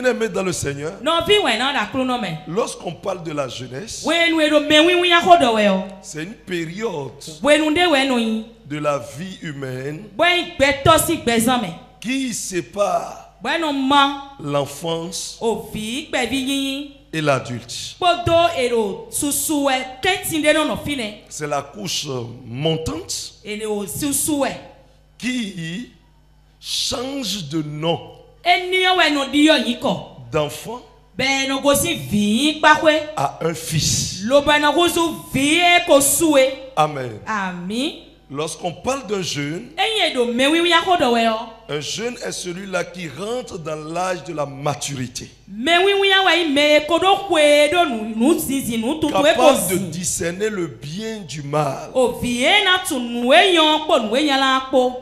Bien-aimés dans le Seigneur, No vi we na da kru no me. lorsqu'on parle de la jeunesse, We nu ero me wi ya hodo we o. c'est une période We nu de we no yin. de la vie humaine Bwen gbeto si gbezan me. qui sépare Bwen no ma l'enfance o vi gbe vi yin. et l'adulte. Podo ero susu e ketinde no no fine. C'est la couche montante Ene o susu e. qui change de nom Eni o we no di yo yin ko. d'enfant Be no go si vi pakwe. à un fils. Lo be no go su vi e ko suwe. Amen. Ami. Lorsqu'on parle d'un jeune, Enye do me wi ya hodo we o. un jeune est celui-là qui rentre dans l'âge de la maturité, Me wi ya we me ko do kwe do nu zizi nu tutu e ko capable de si. discerner le bien du mal. O vi e na tu nu e yan po nu e yan la po.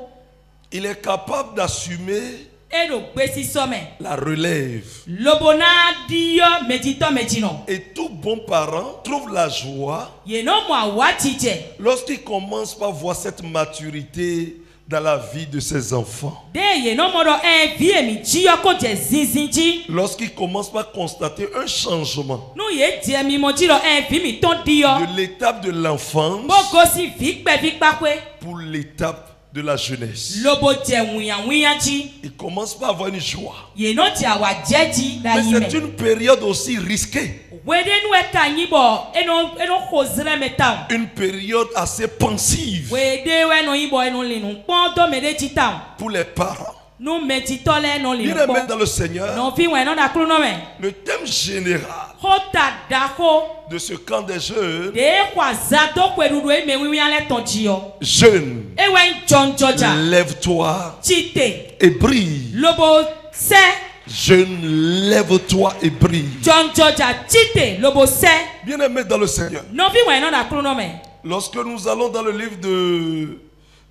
Il est capable d'assumer E do gbe si so me. la relève. Lobona di yo medito medino. Et tout bon parent trouve la joie Ye no mo awa tije. lorsqu'il commence par voir cette maturité dans la vie de ses enfants. De ye no mo do vi e mi ji yo ko je zinzinji. Lorsqu'il commence par constater un changement Nu ye je mi mo ji do vi mi ton di yo. de l'étape de l'enfance Mo go si vi gbe vi pakwe. pour l'étape de la jeunesse. Lobo je wiyan ji. Il commence par avoir une joie. Ye no ti awa jeji la Mais yi c'est me. une période aussi risquée. Wede nu e ka yin bo eno kozre me ta. Une période assez pensive Wede we no yin bo eno le nu pon do me de ji ta. pour les parents. Nu me ti to le no le Bien-aimés pon. dans le Seigneur, No fi we no da kru no me. le thème général Hota dako de ce camp des jeunes, de kwa zato kwerudu e me wiwi ale tonji yo. jeunes, Ewe John Georgia lève-toi chite et brille. lobo se Jeune, lève-toi et brille. John Georgia chite lobo se Bien-aimés dans le Seigneur, no fi we no da kru no me. lorsque nous allons dans le livre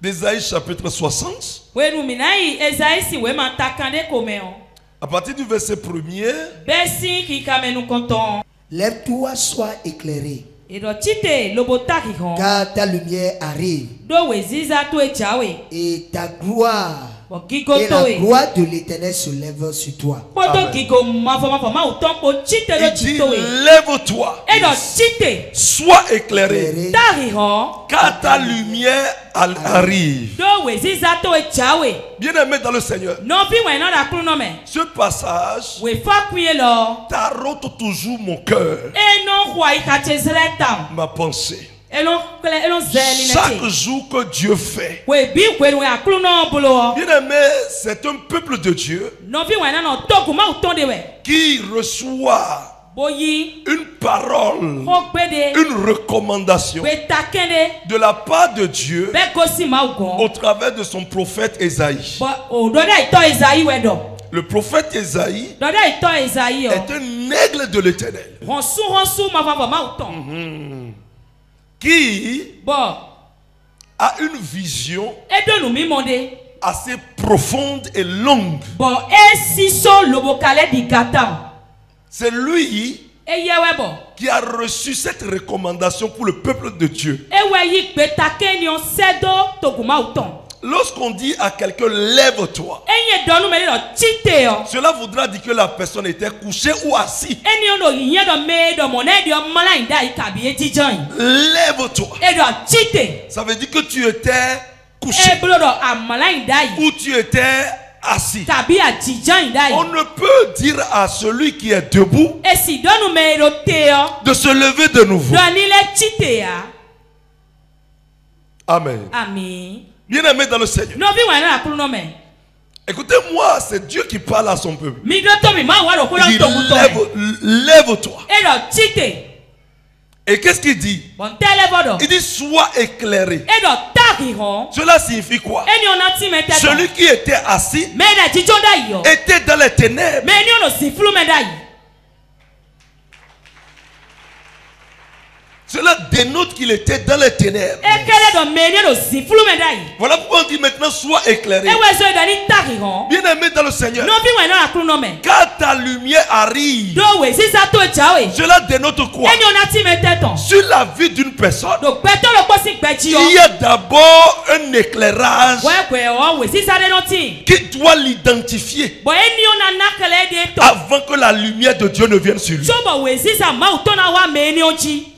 d'Ésaïe chapitre 60, Wenu minai Esaïe we ma takande kome o. à partir du verset 1er, Besi ki kamenu konton. Lève-toi, sois éclairé, Edo chite lobo taki hon. car ta lumière arrive, Do we ziza to e chawe. et ta gloire, Bo kiko et to la e. gloire de l'Éternel se lève sur toi. Poto Amen. kiko mafo ma uton ko chite il do dit, chito e. lève-toi, Edo chite sois éclairé, Éclairé, taki hon. car ta lumière arrive. Do we ziza to e chawe. Bien-aimés dans le Seigneur, No fi we no da kru no me. ce passage We fa kuye lo. tarote toujours mon cœur, Eno kwa ikache zreta. ma pensée. Eno zeli Chaque neti. jour que Dieu fait, We bi kwenu we akru no bulo. bien-aimés, c'est un peuple de Dieu No fi we na no toku ma uton de we. qui reçoit Boyi une parole, ho gbede. une recommandation We takende. de la part de Dieu Be gosi ma ugon. au travers de son prophète Ésaïe. Bo o do da ito Esayi we do. Le prophète Ésaïe Do da ito Esayi o. est un aigle de l'Éternel Honsu ma fa ma uton. qui Bo a une vision edo nu mi monde. assez profonde et longue. Bo siso lobo kale di gatam. C'est lui Eyewe bo. qui a reçu cette recommandation pour le peuple de Dieu. Ewe yi gbe takeni on sedo toguma uton. Lorsqu'on dit à quelqu'un lève-toi, Enye donu me do chite o. cela voudra dire que la personne était couchée ou assise. Eni ono yin do me do mo na di o mala inda ikabi ejijan. Lève-toi. Edo chite. Ça veut dire que tu étais couché E blodo amala inda yi. ou tu étais assis. Tabi ajijan inda On yi. ne peut dire à celui qui est debout Esi donu me do te o. de se lever de nouveau. Do ni le chite ya. Amen. Ami. Bien-aimé dans le Seigneur. No bi wa na akuru no me. Écoutez-moi, c'est Dieu qui parle à son peuple. Mi do to mi ma wa ro ko Il dit, lo to kuto. lève-toi. Edo chite. Et qu'est-ce qu'il dit? Bon tele bodo. Il dit, sois éclairé. Edo taki hon. Cela signifie quoi? Eni ona ti mete. Celui qui était assis Me na jijon da yo. était dans les ténèbres. Me ni ono si flu me da yi. Cela dénote d'autre qu'il était dans les ténèbres. ekele do meni do zifulu medai Voilà pourquoi on dit maintenant sois éclairé. ewe zo dani tari ho Bien aimé dans le Seigneur. no bi we na akru no me Quand ta lumière arrive, do we sisa to jawe cela dénote quoi? eni ona ti meteton Sur la vie d'une personne, do peto lo posi gbeji o il y a d'abord un éclairage we kwe o we sisa de no ti qui doit l'identifier bo eni ona nakele de to avant que la lumière de Dieu ne vienne sur lui. so bo we sisa ma utona wa meni oji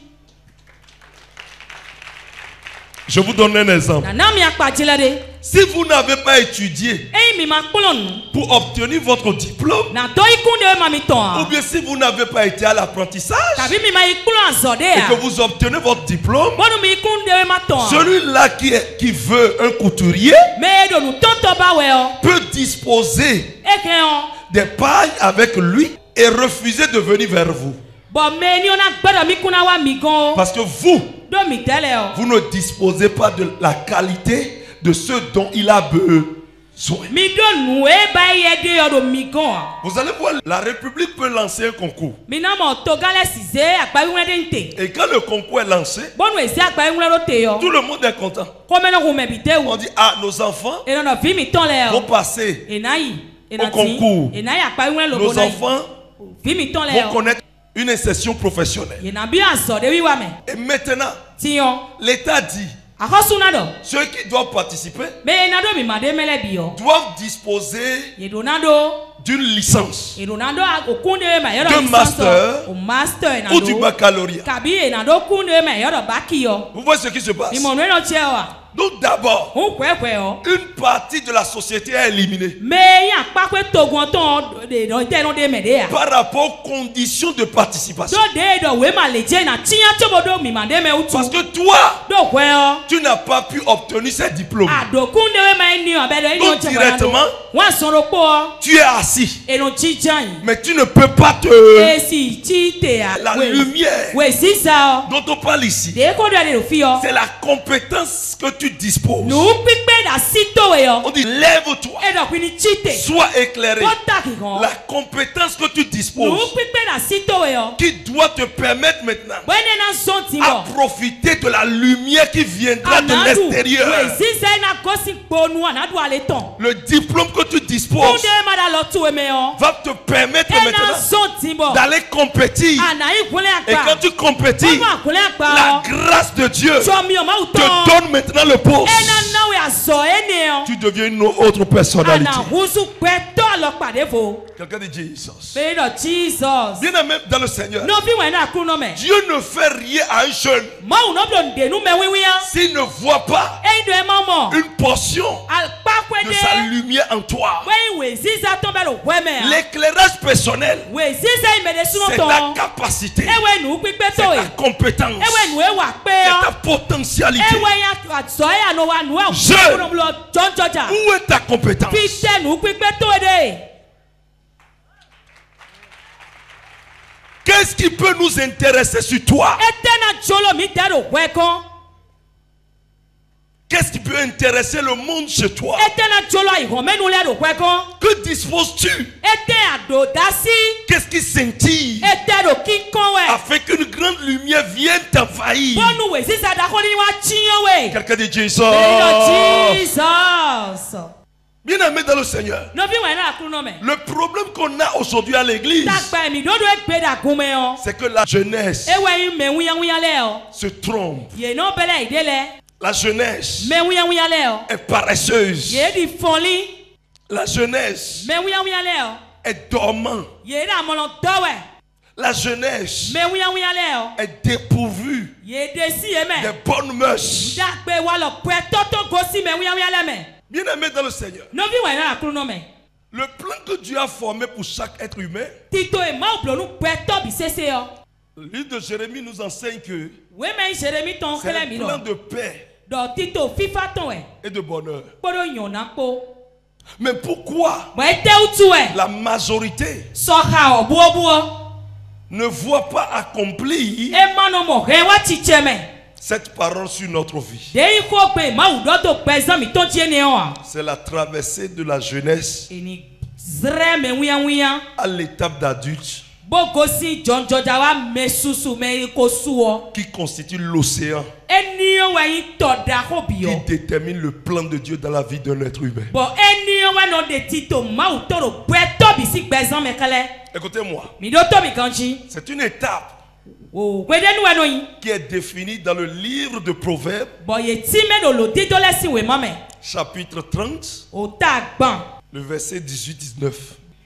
Je vous donne un exemple. na na mi akpajile de Si vous n'avez pas étudié eyi mi ma kpolonu pour obtenir votre diplôme, na to ikunde ma mi ton ou bien si vous n'avez pas été à l'apprentissage tabi mi ma ikpolo azode et que a vous obtenez votre diplôme, bonu mi ikunde ma ton celui-là qui veut un couturier me do nu tonto ba we o peut disposer eke o des pailles avec lui et refuser de venir vers vous. bo me ni ona gbedo mi kuna wa mi gan Parce que vous, do mi tele o vous ne disposez pas de la qualité de ce dont il a besoin. mi do nu e ba ye de o do mi gan Vous allez voir, la République peut lancer un concours. mi na mo to gale size agba wi de nte Et quand le concours est lancé, bonu esi agba wi do te yo tout le monde est content. ko me no ko me bite On wo dit, ah, nos enfants e no vi mi ton le vont o passer. enayi Au concours. enayi agba wi lo Nos bona enfants vi mi ton le vont o connaître une insertion professionnelle. ye na bi azode wi wa me Et maintenant, ti yo l'État dit, akosu na do ceux qui doivent participer me na do mi ma de mele bi yo doivent disposer ye do na do d'une licence Ronaldo okunde ma yoro de master o master na ou du do baccalauréat. kabi Ronaldo kunde ma yoro baki yo Vous voyez ce qui se passe? mi mo no no che wa Donc d'abord, o kwe o une partie de la société est éliminée me ya pa pe togun ton de no te no de me de ya par rapport aux conditions de participation. do de do we ma le je na tiya to bodo mi ma de me utu Parce que toi, do kwe o tu n'as pas pu obtenir ces diplômes. ado kunde we ma ni o be do ni o Donc che directement, wa soro po o tu es assis, e no chi jan mais tu ne peux pas te... e si chi te a La lumière we si sa o dont on parle ici, de ko do de fi o c'est la compétence que tu disposes. nu pipe da sito we yo On dit, lève-toi, e do kwini chite sois éclairé. ko taki gan La compétence que tu nu disposes, pipe da sito we yo qui doit te permettre maintenant bwene na zonti à mo profiter de la lumière qui viendra de anadu we l'extérieur. zize na gosi ponu anadu ale ton Le diplôme que tu disposes kunde ma da lo tu we me yo va te permettre e na maintenant zonti mo d'aller compétir. ana ikule Et quand akpa tu compétis, ma kule la akpa grâce de Dieu so mi o ma te uton donne maintenant le poste. e na na we aso ene yo Tu deviens une autre personnalité. ana husu pe to lo pade fo Quelqu'un dit Jesus. be do Jesus Bien aimé dans le Seigneur, no bi we na kru no me Dieu ne fait rien à un jeune mo no blo ndenu me wiwi ya s'il ne voit pas e do e mo mo une portion al pa de sa kwede lumière en toi. we we ziza to be lo weme a L'éclairage personnel, we ziza imede suno c'est to ta capacité, e we nu pipe c'est to ta e compétence, we nu e wa pe c'est ta o potentialité. e we ya so ya no wa nu e Je- ko blo jonjoja Où est ta compétence? fi te nu pipe to e de Qu'est-ce qui peut nous intéresser sur toi? e te na jolo mi te do we kon Qu'est-ce qui peut intéresser le monde chez toi? e te na jolo ihon menu le do we kon Que disposes-tu? e te ado dasi Qu'est-ce qui scintille e te do kinkon we afin qu'une grande lumière vienne t'envahir? bonu we ziza da ko ni wa chiyan we Quelqu'un dit Jesus. Jesus. Bien aimé dans le Seigneur, No vi wena akru no me. le problème qu'on a aujourd'hui à l'église, Takpa mi dodo egbe da gume o. c'est que la jeunesse E we yin me wiya wiya le o. se trompe. Ye no bele idele. La jeunesse Me wiya wiya le o. est paresseuse. Ye di fonli. La jeunesse Me wiya wiya le o. est dormant. Ye da molon dowe. La jeunesse Me wiya wiya le o. est dépourvue Ye desi e des me. bonnes mœurs. Takpe wa lo pwe toto gosi me wiya wiya le me. Bien aimé dans le Seigneur, No vi wena akru no me. le plan que Dieu a formé pour chaque être humain, Tito e ma uplo nu pwe to bi sese o. le livre de Jérémie nous enseigne que We me Jeremy ton c'est kele mi un lo. plan de paix Do Tito fifa ton e. et de bonheur. Kporo yona po. Mais pourquoi Bo ete utu e. la majorité Soha obuobuo. ne voit pas accomplir E mano mo he wa chicheme. cette parole sur notre vie? Dei ko pe ma udo to pezan mi ton tie ne o. C'est la traversée de la jeunesse Eni zre me wiya wiya. à l'étape d'adulte Bogosi jonjoja wa mesusu me kosuo. qui constitue l'océan, Eniyo wa yin toda ko qui biyo. détermine le plan de Dieu dans la vie d'un être humain. Bo eniyo wa no de tito ma utoro beto bisi gbezan mekele. Écoutez-moi, Mi do to mi kanji. c'est une étape O gwedenu wa no yin. qui est définie dans le livre de Proverbes, Bo ye ti me do lo didole si we mame. chapitre 30, O ta gban. le verset 18-19.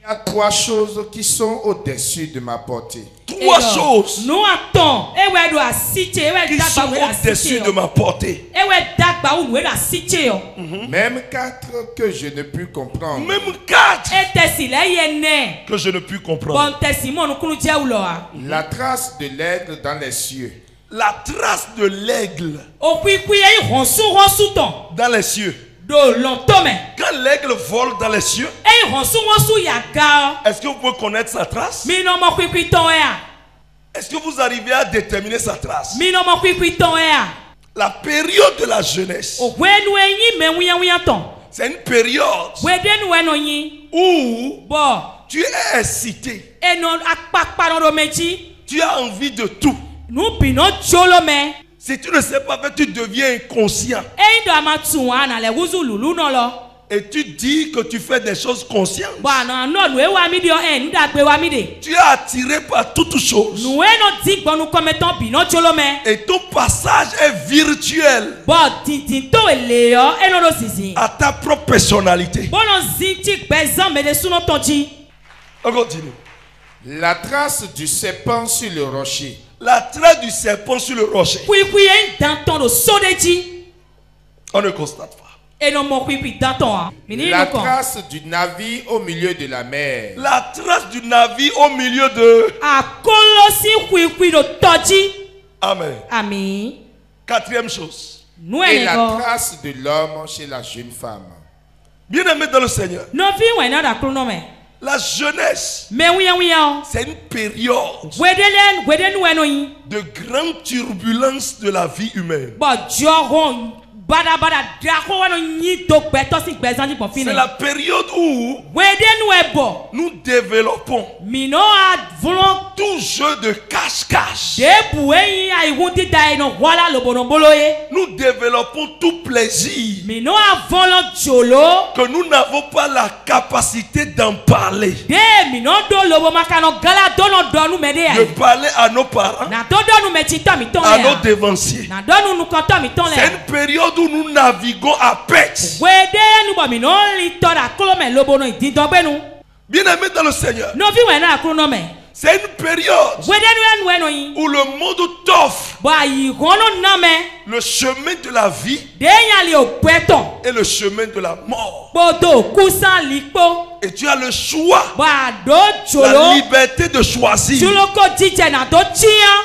Il y a 3 choses qui sont au-dessus de ma portée. Trois choses Nou aton. Ewe do asite. Ewe qui sont dagba we au-dessus asite de yo. ma portée. Ewe dagba u we asite yo. Même 4 que je ne puis comprendre. Même 4 E tesi le ye ne. que je ne puis comprendre. Bon tesi mo nu kunu je u lo a. La trace de l'aigle dans les cieux. La trace de l'aigle Okwikwi e honsu ton. dans les cieux. Do lontome. Quand l'aigle vole dans les cieux, E honsu yaga. est-ce que vous pouvez connaître sa trace? Mi no mo kwikwi ton e a. Est-ce que vous arrivez à déterminer sa trace? Mi no mo kwikwi ton e a. La période de la jeunesse, Ogwenu enyi me wiya ton. c'est une période Wedenu eno yin. où Bo. tu es excité, Eno akpakpa no do meji. tu as envie de tout. Nu bino jolo me. Si tu ne sais pas, tu deviens inconscient E do amatu ana le wuzu lulu no lo. et tu dis que tu fais des choses conscientes. Bo ana no nu e wa mi dio e ni dagbe wa mi de. Tu es attiré par toutes choses Nu e no digbo nu kometon bino jolo me. et ton passage est virtuel Bo tintin to ele yo eno do sisi. à ta propre personnalité. Bono zinti gbezan me de suno tonji. On continue. La trace du serpent sur le rocher. La trace du serpent sur le rocher. Kwikwi en danton do sodeji. On ne constate pas. Eno mo kwikwi danton a. Mini La no kon. trace du navire au milieu de la mer. La trace du navire au milieu de... Akolosi kwikwi do toji. Amen. Ami. Quatrième chose. Nou Et la ene go. trace de l'homme chez la jeune femme. Bien-aimé dans le Seigneur, No vi wena da krono me. la jeunesse, Me wiya. c'est une période Wedenu eno yin. de grande turbulence de la vie humaine. Bo joron bada drako wano yin do gbeto si gbezan ji pon C'est fine. la période où Wedenu ebo. nous développons Mino a volon tout jeu de cache-cache. debu eyin aiwundi da eno wala lobonombolo ye. Nous développons tout plaisir Mino a volon jolo. que nous n'avons pas la capacité d'en parler. De mino do lobo makano gala dono donu mede De ya. parler à nos parents, Na do donu me chita mi ton à nos ya. dévanciers. Na donu nu koto mi ton C'est le. une période où nous naviguons à perte. Wede nu bo mino li tora kolo me lobo no ididogbe nu. Bien-aimé dans le Seigneur, No vi wena akrono me. c'est une période Wede nu enu yin. où le monde t'offre Bo ayi gono na me. le chemin de la vie De yan li ogbeton. et le chemin de la mort. Bodo kusan lipo. Et tu as le choix, Bo ado la jolo. liberté de choisir. Juloko jije na do chiyan.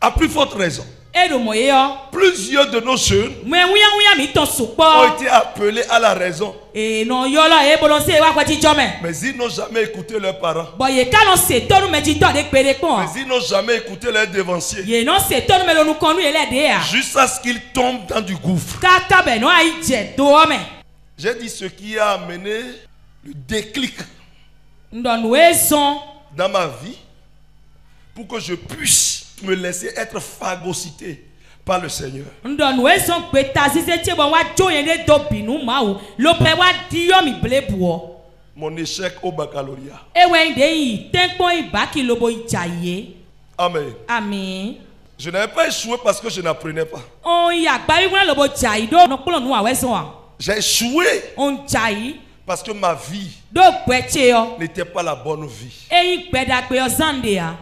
À plus forte raison, Edo moye yo. plusieurs de nos jeunes Me wiya mi ton ont supo. été appelés à la raison, E no yolo e bolon se wa kwaji jome. mais ils n'ont jamais écouté leurs parents. Bo ye ka no se tonu me jito de pere kon. Mais ils n'ont jamais écouté leurs dévanciers. Ye no se tonu me lo nu konu ele de ya. Jusqu'à ce qu'ils tombent dans du gouffre. Kaka be no ai je do me. J'ai dit ce qui a amené le déclic Ndo nu ezon. dans ma vie pour que je puisse me laisser être phagocyté par le Seigneur. Ndo nu ezon pe tazize che bo wa joyen de do binu ma o. Lo pe wa di yo mi blebu. Mon échec au baccalauréat. Ewe inde yi tenpon ibaki lobo ijaye. Amen. Amen. Je n'avais pas échoué parce que je n'apprenais pas. On ya gba wi won lobo jayi do no polo nu awezon a. J'ai échoué On jayi parce que ma vie do gbeche yo. n'était pas la bonne vie. Eyin gbeda pe yo zande a.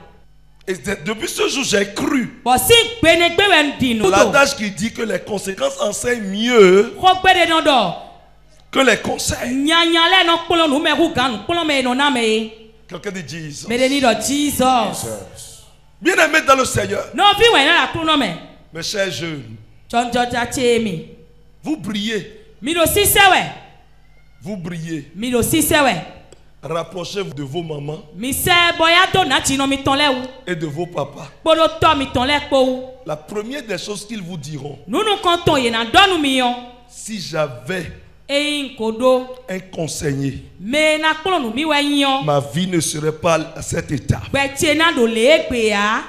Et depuis ce jour, j'ai cru Bo si gbene gbe we ndinu. l'adage qui dit que les conséquences enseignent mieux Ko gbede no do. que les conseils. Nyanya le no polo nu me hu ganu polo me no na me. Quelqu'un dit Jesus. Me de ni do Jesus. Bien-aimé dans le Seigneur, No vi we na la kuno me. mes chers jeunes, Jonjoja chemi. vous brillez, Mi do sisewe. vous brillez. Mi do sisewe. Rapprochez-vous de vos mamans Mi se boya do na chino mi ton le wu. et de vos papas. Polo to mi ton le po wu. La première des choses qu'ils vous diront, Nunu kanton ye na donu mi yon. si j'avais eyin kodo un conseiller, me na kplɔ nu mi wɔ nyiɔ ma vie ne serait pas à cet état. gbɛtse na do le egbe ya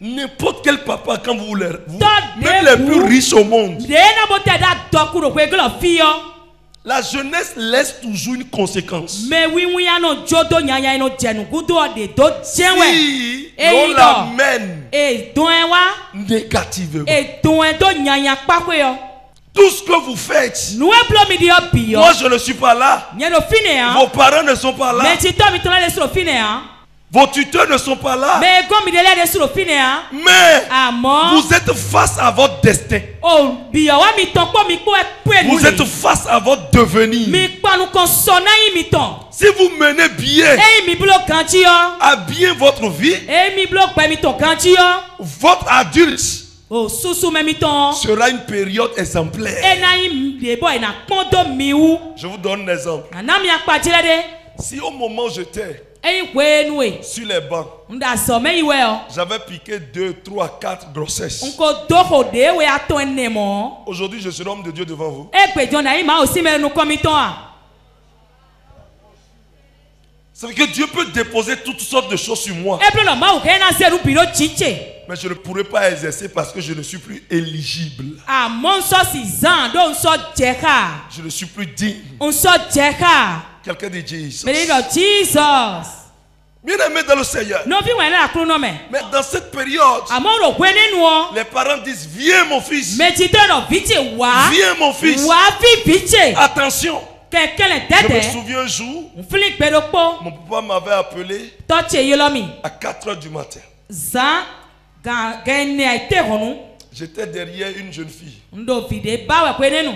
N'importe quel papa, quand vous les... Toi, même les plus riches au monde, de na bo tɛ da dɔ kuro ko eglɔ fi yɔ la jeunesse laisse toujours une conséquence. me wiwu ya no jodo nyanya no jɛnu gudo de do jɛwɛ Si Eyi l'on dɔ. l'amène edɔn wa négativement, edɔn do nyanya kpakpe yɔ tout ce que vous faites, nuwe blo mi di yɔ bi moi yɔ je ne suis pas là, nye do fi ne vos yan parents ne sont pas là, me titɔ mi tɔla de soro fi ne yan vos tuteurs ne sont pas là, me gomi de lɛ de soro fi ne yan mais amɔ vous êtes face à votre destin. o bi yɔ wa mi tɔn kpɔ mi kpɔ ɛkpɛ nu Vous êtes le face à votre devenir. mi kpanu kan sɔ n'ayi mi tɔn Si vous menez bien eyi mi blo kan tsi yɔ à bien votre vie, eyi mi blo gbɛ mi tɔn kan tsi yɔ votre adulte o susu mɛ mi tɔn sera une période exemplaire. ena yi de bɔ ena kpɔn do mi wu Je vous donne un exemple. nana mi akpadzi lɛ de Si au moment où j'étais eyi koe nu ye sur les bancs, ŋda sɔmɛ yi wɛ yɔ j'avais piqué 2, 3, 4 grossesses. nko doxo de wɛ atɔ ene mɔ Aujourd'hui, je suis l'homme de Dieu devant vous. egbedzɔ na yi ma o si mɛ nu kɔmi tɔn a C'est que Dieu peut déposer toutes sortes de choses sur moi, eblo na mawu kɛ na se nu bi do tsitse mais je ne pourrai pas exercer parce que je ne suis plus éligible. amɔ nsɔ si zan do nsɔ dze xa Je ne suis plus digne. nsɔ dze xa Quelqu'un dit Jesus. mɛ ni dɔ jesus Bien aimé dans le Seigneur. nɔvi wɛ ne akuru nɔ mɛ Mais dans cette période, amɔ do koe ne nuɔ les parents disent, viens mon fils. mɛ titɛ dɔ vitse wa Viens mon fils. wa fi vitse Attention. kɛkɛlɛ Je me tɛtɛ souviens un jour, nfili gbeɖokpo mon papa m'avait appelé tɔtse yelɔ mi à 4 heures du matin. zan gɛnɛ ite hɔnu J'étais derrière une jeune fille. ŋdo vi de ba wɛ koe ne nu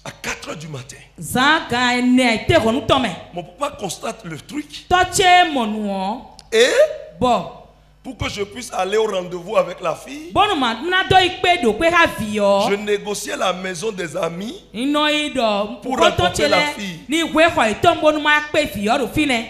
À 4 heures du matin. zan gɛnɛ ite hɔnu tɔmɛ Mon papa constate le truc. tɔtse mɔnuɔ Et bɔn pour que je puisse aller au rendez-vous avec la fille, bɔnuma na dɔ ikpe do kpe ha vi je yɔ négociais la maison des amis. inɔ yi dɔ Pour kɔtɔtse rencontrer la lɛ fille. ni hoe xɔ itɔ bɔnuma kpe vi yɔ do fi nɛ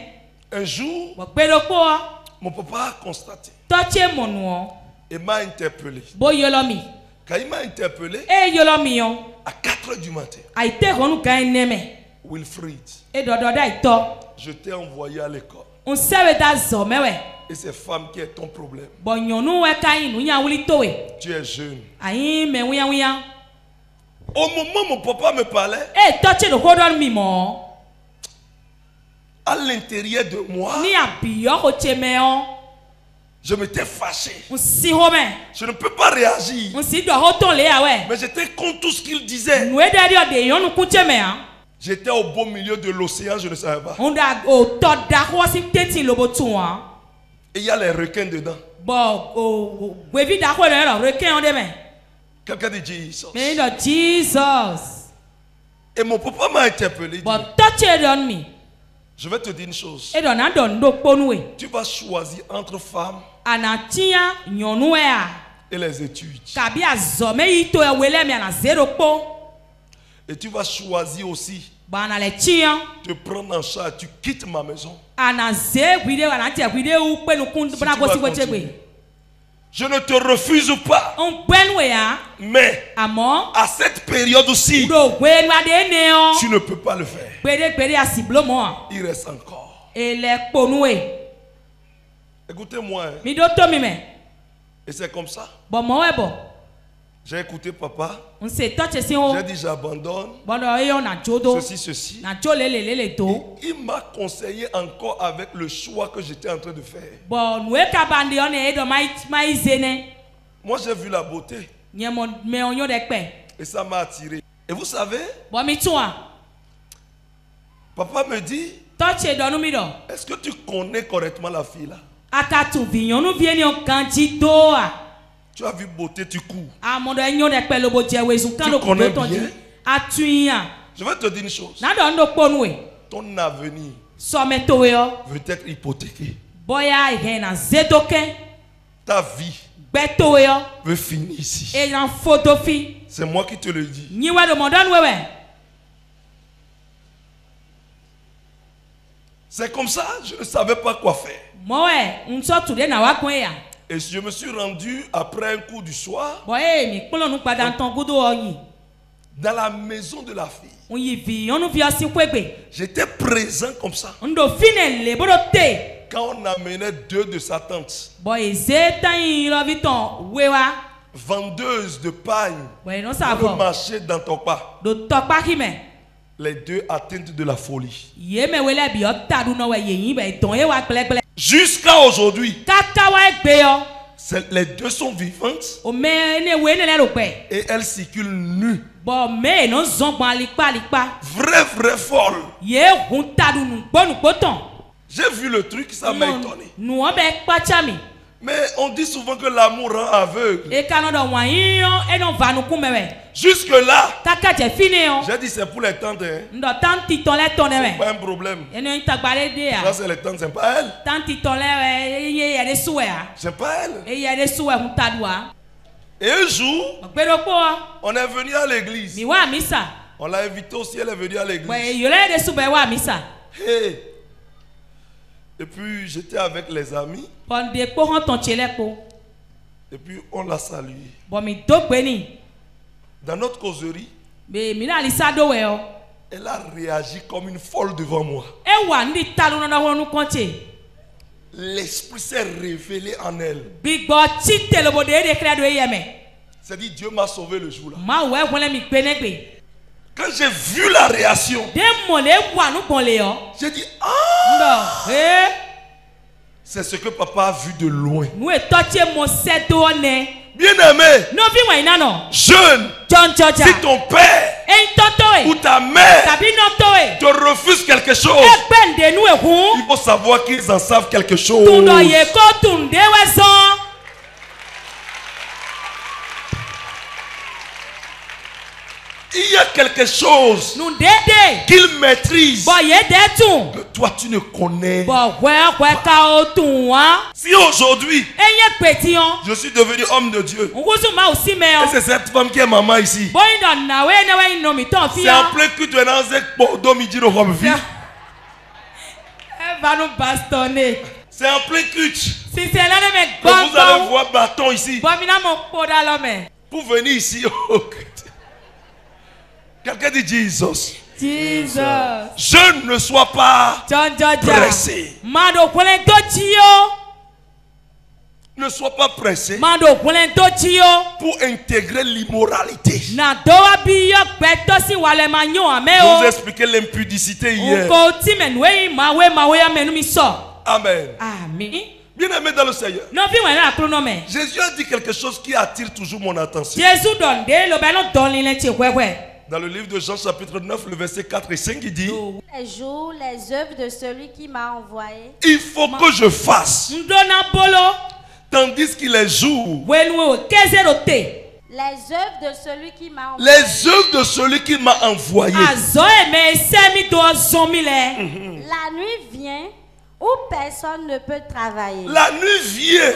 Un jour, bɔn gbeɖokpo mon papa a constaté tɔtse mɔnuɔ et m'a interpellé. bo yelɔ mi Quand il m'a interpellé, e yelɔ mi yɔ à 4 heures du matin, a ite hɔnu gɛnɛ mɛ Wilfried, e dɔdɔ da itɔ. je t'ai envoyé à l'école. nsɛbɛ da zɔmɛ wɛ Et c'est femme qui est ton problème. bɔn nyɔnu wɛ ka yi nunya wuli to wɛ Tu es jeune. ayi mɛ wuyawuya Au moment où mon papa me parlait, e tɔtse do ko dɔ mi mɔ à l'intérieur de moi, ni abiyɔ ko tse mɛ yɔ je m'étais fâché. nsi ho mɛ Je ne peux pas réagir. nsi dɔ ho tɔn le ya wɛ Mais j'étais contre tout ce qu'il disait. nue dɛ di de yɔnu kun tse mɛ ya J'étais au beau milieu de l'océan, je ne savais pas. ŋda o tɔ da xɔsi teti lobo tun wa Et il y a les requins dedans. bɔn o gbevi da ko lɛ lɔ rekɛ yɔ de mɛ Quelqu'un dit Jesus. mɛ dɔ jesus Et mon papa m'a interpellé. Il dit, bɔn tɔtse dɔ mi je vais te dire une chose. e dɔ na dɔ ŋdo kponu wɛ Tu vas choisir entre femmes ana tia nyɔnu wɛ ya. et les études. kabi azɔmɛ yi to ewele mi ana zero kpɔ Et tu vas choisir aussi bana le tiɲɛ de prendre en charge. Tu quittes ma maison. ana ze guide ana tɛ guide wu kpenukun Si tu bana vas gosi continuer. gbɛtsɛgbe Je ne te refuse pas. n gbɛnu ya Mais amɔ à cette période aussi, do gbɛnu ade ne yɔ tu ne peux pas le faire. gbedegbede asiblo mɔ Il reste encore. ele kponu ye Écoutez-moi. Hein. mi do to mi mɛ Et c'est comme ça. bɔn mɔ wɛ bɔ J'ai écouté papa. n se tɔtse si wo J'ai dit j'abandonne. bɔdɔ eyɔ na dzo do Ceci. na dzo lele do Il m'a conseillé encore avec le choix que j'étais en train de faire. bɔn nue kaba ndi yɔ ne ye dɔ ma yi ze ne Moi, j'ai vu la beauté nyɛmɔ mɛ o nyo de kpɛ et ça m'a attiré. Et vous savez, bɔn mi tún wa. papa me dit, tɔtse dɔnu mi dɔ est-ce que tu connais correctement la fille là? a ka tun vinyɔnuvie ni o kan dzi do a Tu as vu beauté, tu cours. amɔ dɔ enyo ɖe kpɛ lobo dze wezu kan Tu lo connais kudo tɔn bien. dzi atun yi a Je vais te dire une chose. na dɔ ŋdo kponu ye Ton avenir sɔmɛ to yɔ veut être hypothéqué. bɔya ihe na zedo kɛ Ta vie gbɛ to yɔ veut finir ici. eyan foto fi C'est moi qui te le dis. nyiwɛ do mɔdɔnu wɛwɛ C'est comme ça, je ne savais pas quoi faire. mɔwɛ ŋusɔ tu de na wa kɔn ya Et je me suis rendu après un cours du soir. bɔn e mi kplɔ nu gbadantɔn gudo wɔ yi dans la maison de la fille. On y vit, on nous vit aussi kwegbe. J'étais présent comme ça. On do fine le borote. Quand on amenait deux de sa tante, Boy, c'est un loviton, wewa. vendeuse de pagne, Boy, non pour ça le va. marché dans Topa, Do tokpa ki me. les deux atteintes de la folie. Ye me wele bi o tadu no we yin be ton e wa gble gble. Jusqu'à aujourd'hui, Kaka wa egbe yo. les deux sont vivantes O me ne we ne le ro pe. et elles circulent nues. Bo me non zon gban lipa. Vrai folle. Ye hun tadu nu gbonu poton. J'ai vu le truc, ça m'a étonné. Nu o be kpachami. Mais on dit souvent que l'amour rend aveugle. E kanu do wan yin e non va nu kumewe. Jusque-là, Kaka je fine yo. j'ai dit c'est pour les tantes. Hein. Ndo tanti ton le ton C'est we. pas un problème. E no tagbale de Ça, ya. c'est les tantes, c'est pas elles. Tanti ton le we ye de suwe a. C'est pas elles. E ye de suwe hun tadu a. Et un jour, Gbedo po. on est venu à l'église. Mi wa misa. On l'a invité aussi, elle est venue à l'église. Boy, yo le de sube wa misa. Hey. Et puis j'étais avec les amis. Bon de po han ton chele po. Et puis on l'a salué. Bon mi do gbe ni. Dans notre causerie, Be mi na lisa do we o. elle a réagi comme une folle devant moi. E wa ndi talu no na nu konche. L'esprit s'est révélé en elle. Bi gbo chi te lo bo de credo yeme. C'est-à-dire Dieu m'a sauvé le jour-là. Ma we wole mi gbe ne gbe. Quand j'ai vu la réaction, De mo le wa nu bon le o. j'ai dit ah, Ndo. c'est ce que papa a vu de loin. Nu e toche mo se do ne. Bien-aimé, No vi wa ina no. jeune, John Georgia. si ton père E toto ou e. ta mère Tabi no to e. te refuse quelque chose, E bende nu e hun. il faut savoir qu'ils en savent quelque chose. Tundo ye ko tunde we son. Il y a quelque chose Nu dede. qu'ils maîtrisent Bo ye de tun. que toi tu ne connais. Bo we ka o tun wa. Si aujourd'hui Enye peti on. je suis devenu homme de Dieu, Ngusu ma osi me et o. c'est cette femme qui est maman ici, Boy don na we no mi ton fi c'est en o. plein culte dans un Bordeaux midi de Rome. E va nous bastonner. C'est en plein culte Si c'est là de me que vous allez bon. voir bâton ici Bon mi na mo po da lo me. pour venir ici. Oh, quelqu'un dit Jesus. Jesus. Je ne sois pas John Georgia. pressé. Mado kwelen to chi yo. Ne sois pas pressé Mado kwelen to chi yo. pour intégrer l'immoralité. Na do wa bi yo gbe to si wale ma nyo ame Je vous ai o. expliqué l'impudicité hier. Ko ti men we ma ya menu mi so. Amen. Amen. Bien-aimé dans le Seigneur, No vi wa na krono me. Jésus a dit quelque chose qui attire toujours mon attention. Jesus don de lo be no don lin che kwekwe. Dans le livre de Jean chapitre 9, le verset 4 et 5, il dit, Les jours, les œuvres de celui qui m'a envoyé. il faut que je fasse, Ndona bolo. tandis qu'il est jour. Wenu o kezero te. Les œuvres de celui qui m'a envoyé. Les œuvres de celui qui m'a envoyé. Azo eme semi do zomi le. La nuit vient où personne ne peut travailler. La nuit vient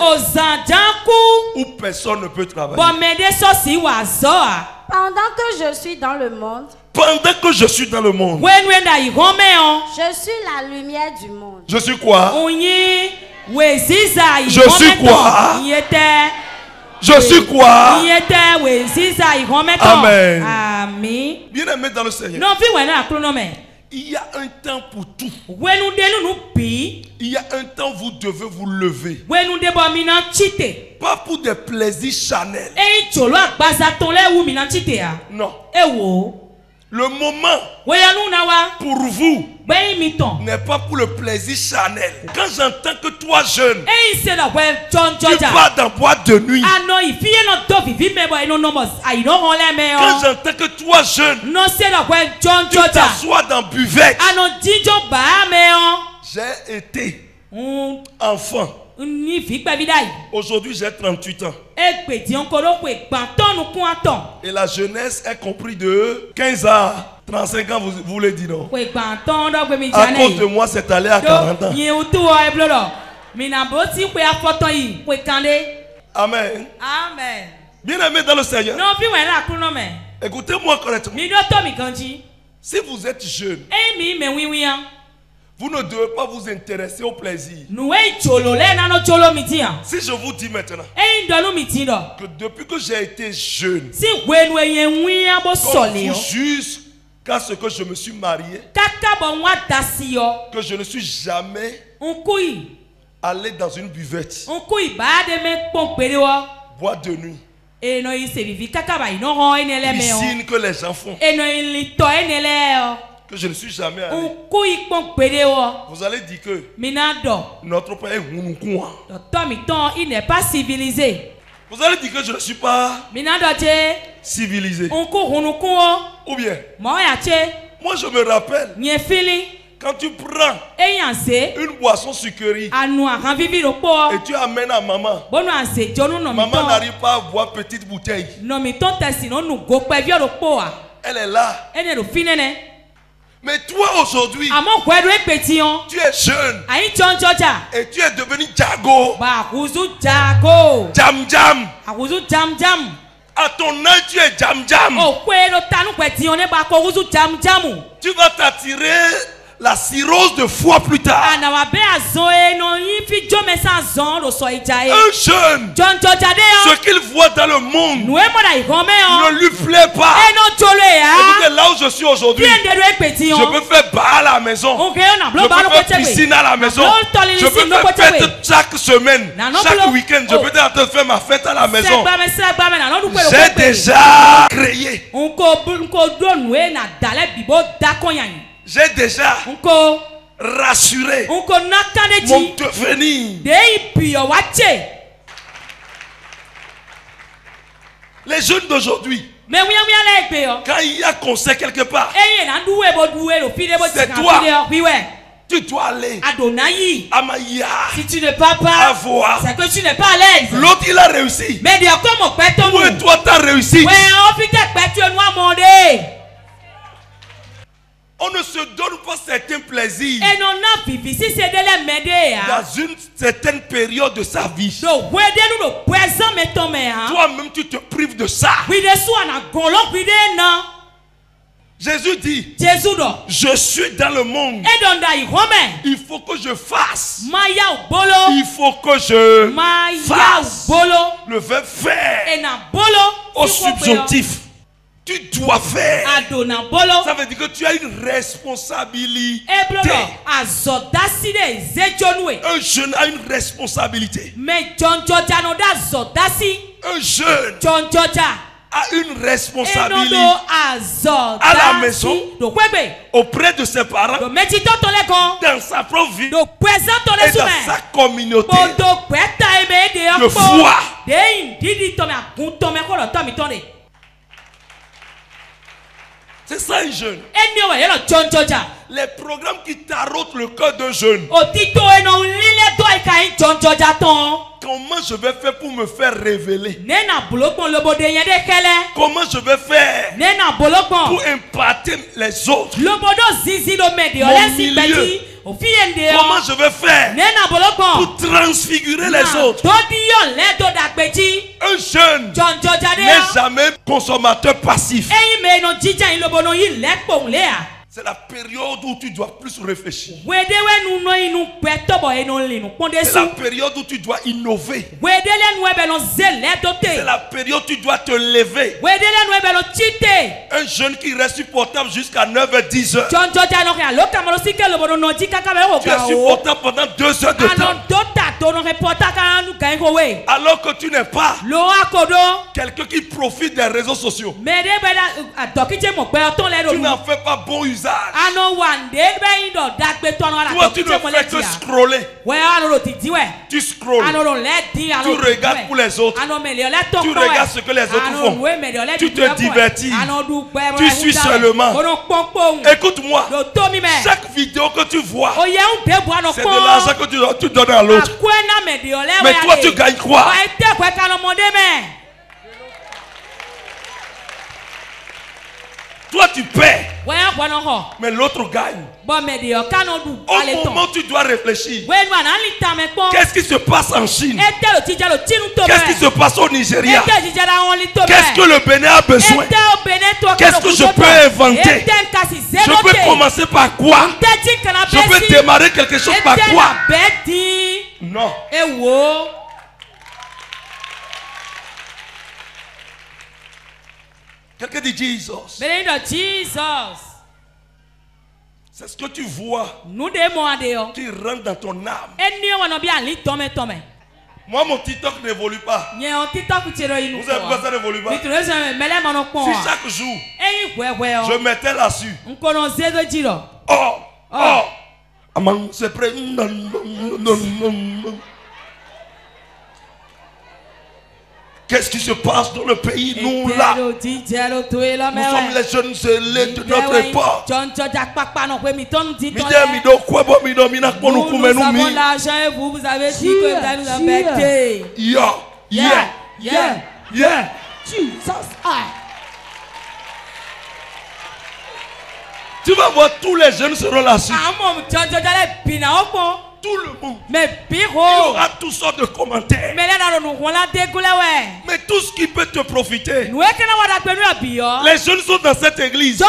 Ozanjanku. où personne ne peut travailler. Bon me de so si wa zo a. Pendant que je suis dans le monde, Pendant que je suis dans le monde, Wenu enda ihome on. je suis la lumière du monde. je suis quoi? Onyi weziza Je ihome suis quoi? ton. Yete. Je suis quoi? Yete weziza ihome ton. Amen. Amen. Bien-aimé dans le Seigneur, Non vi wenu akrono me. il y a un temps pour tout. Wenu de nu pi. Il y a un temps où vous devez vous lever. Wenu de bo mina chite. Pas pour des plaisirs charnels. E cholo agbaza ton le wu mina chite a. Non. E wo. Le moment Weyanu na wa. pour vous Gbeyin mi ton. n'est pas pour le plaisir charnel. Quand j'entends que toi, jeune, E se la we John tu Georgia. pars dans boîte de nuit. Ano ifiye no do vivi me bo eno no mo ayi no hon le me Quand o. j'entends que toi, jeune, No se la we John tu Georgia. t'assois dans buvette. Ano jijo ba me o. J'ai été Un enfant. ni fi gbe bi dai. Aujourd'hui, j'ai 38 ans. E gbe di onkoro pe gbanton nu kun aton. Et la jeunesse est compris de 15 à 35 ans, vous voulez dire non? Pe gbanton do gbe mi À jane. cause de moi, c'est allé à 40 ans. Do yin utu o e blodo. Mi na bo ti pe afoton yi pe kande. Amen. Amen. Bien-aimé dans le Seigneur, Non vi wena akrono me. écoutez-moi correctement. Mi do to mi kanji. Si vous êtes jeune, E mi me wiwi an. Vous ne devez pas vous intéresser au plaisir. Si je vous dis maintenant que depuis que j'ai été jeune, comme jusqu'à ce que je me suis marié, que je ne suis jamais allé dans une buvette, boîte de nuit, piscine que les gens font, que je ne suis jamais allé. Vous allez dire que notre père est Hununkouan. il n'est pas civilisé. Vous allez dire que je ne suis pas civilisé. Ou bien, moi je me rappelle, quand tu prends une boisson sucrée et tu amènes à maman, maman n'arrive pas à boire petite bouteille. Elle est là. Mais toi aujourd'hui, tu es jeune et tu es devenu Djago. Jam Jam. À ton âge, tu es Jam Jam. Tu vas t'attirer la cirrhose de foie plus tard. Un jeune, ce qu'il voit dans le monde ne lui plaît pas. Et là où je suis aujourd'hui, je peux faire bar à la maison, je peux faire piscine à la maison, je peux faire fête chaque semaine, chaque week-end, je peux faire ma fête à la maison. J'ai déjà créé, j'ai déjà rassuré mon devenir. Les jeunes d'aujourd'hui, quand il y a concert quelque part, c'est toi. Tu dois aller à Maïa. Si tu ne pars pas, c'est que tu n'es pas à l'aise. L'autre il a réussi. Mais dis comment où et toi tu as réussi. On ne se donne pas certains plaisirs dans une certaine période de sa vie. Toi-même tu te prives de ça. Jésus dit, je suis dans le monde. Il faut que je fasse. Il faut que je fasse. Le verbe faire au subjonctif. Tu dois faire. Ça veut dire que tu as une responsabilité. Un jeune a une responsabilité. Un jeune a une responsabilité à la maison, auprès de ses parents, dans sa propre vie et dans sa communauté de foi. C'est ça un jeune. Les programmes qui taraudent le cœur d'un jeune. Comment je vais faire pour me faire révéler? Comment je vais faire pour impacter les autres? Mon milieu. Comment je vais faire pour transfigurer les autres? Un jeune n'est jamais consommateur passif. C'est la période où tu dois plus réfléchir. C'est la période où tu dois innover. C'est la période où tu dois te lever. Un jeune qui reste supportable jusqu'à 9h, 10h. Tu es supportable pendant 2 heures de temps. Alors que tu n'es pas quelqu'un qui profite des réseaux sociaux. Tu n'en fais pas bon usage. Toi, tu ne fais que scroller. Tu scrolles. Tu regardes pour les autres. Tu regardes ce que les autres font. Tu te divertis. Tu suis seulement. Écoute-moi. Chaque vidéo que tu vois, c'est de l'argent que tu donnes à l'autre. Mais toi, tu gagnes quoi? Toi, tu paies. Mais l'autre gagne. Au moment où tu dois réfléchir, qu'est-ce qui se passe en Chine? Qu'est-ce qui se passe au Nigeria? Qu'est-ce que le Bénin a besoin? Qu'est-ce que je peux inventer? Je peux commencer par quoi? Je peux démarrer quelque chose par quoi? Non. Quelqu'un dit Jesus. C'est ce que tu vois qui rentre dans ton âme. Moi, mon TikTok n'évolue pas. Vous savez pourquoi ça n'évolue pas? Si chaque jour, je mettais là-dessus. Oh, c'est prêt. Qu'est-ce qui se passe dans le pays, nous là? Nous sommes les jeunes zélés de notre époque. Nous avons l'argent et vous avez dit que vous allez nous embêter. Yeah. Jesus. Tu vas voir, tous les jeunes seront là-dessus. Tout le monde. Il y aura toutes sortes de commentaires. Mais tout ce qui peut te profiter. Les jeunes sont dans cette église.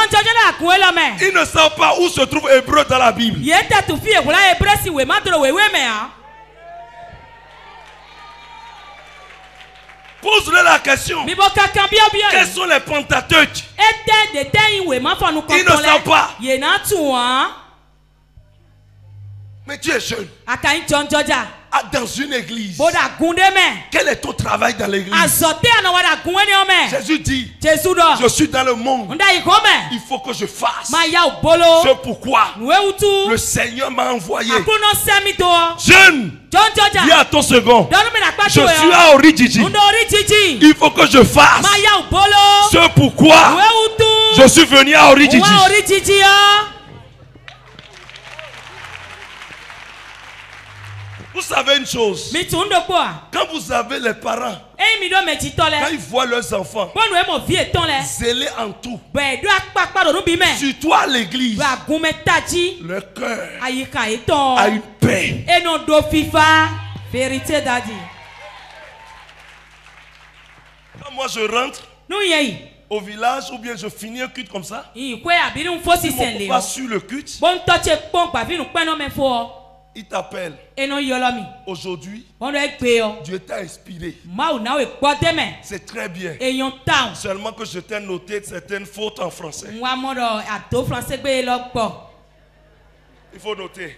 Ils ne savent pas où se trouve Hébreu dans la Bible. Pose-leur la question. Quels sont les Pentateuques? Ils ne savent pas. Mais tu es jeune. Dans une église. Quel est ton travail dans l'église? Jésus dit, je suis dans le monde. Il faut que je fasse ce pourquoi le Seigneur m'a envoyé. Jeune, dis à ton second, je suis à Orijiji. Il faut que je fasse ce pourquoi je suis venu à Orijiji. Vous savez une chose, quand vous avez les parents, quand ils voient leurs enfants zélés en tout, surtout à l'église, leur cœur a une paix. Quand moi je rentre au village ou bien je finis un culte comme ça, si mon papa suit le culte, il t'appelle. Aujourd'hui, Dieu t'a inspiré. C'est très bien. Seulement que je t'ai noté certaines fautes en français. Il faut noter.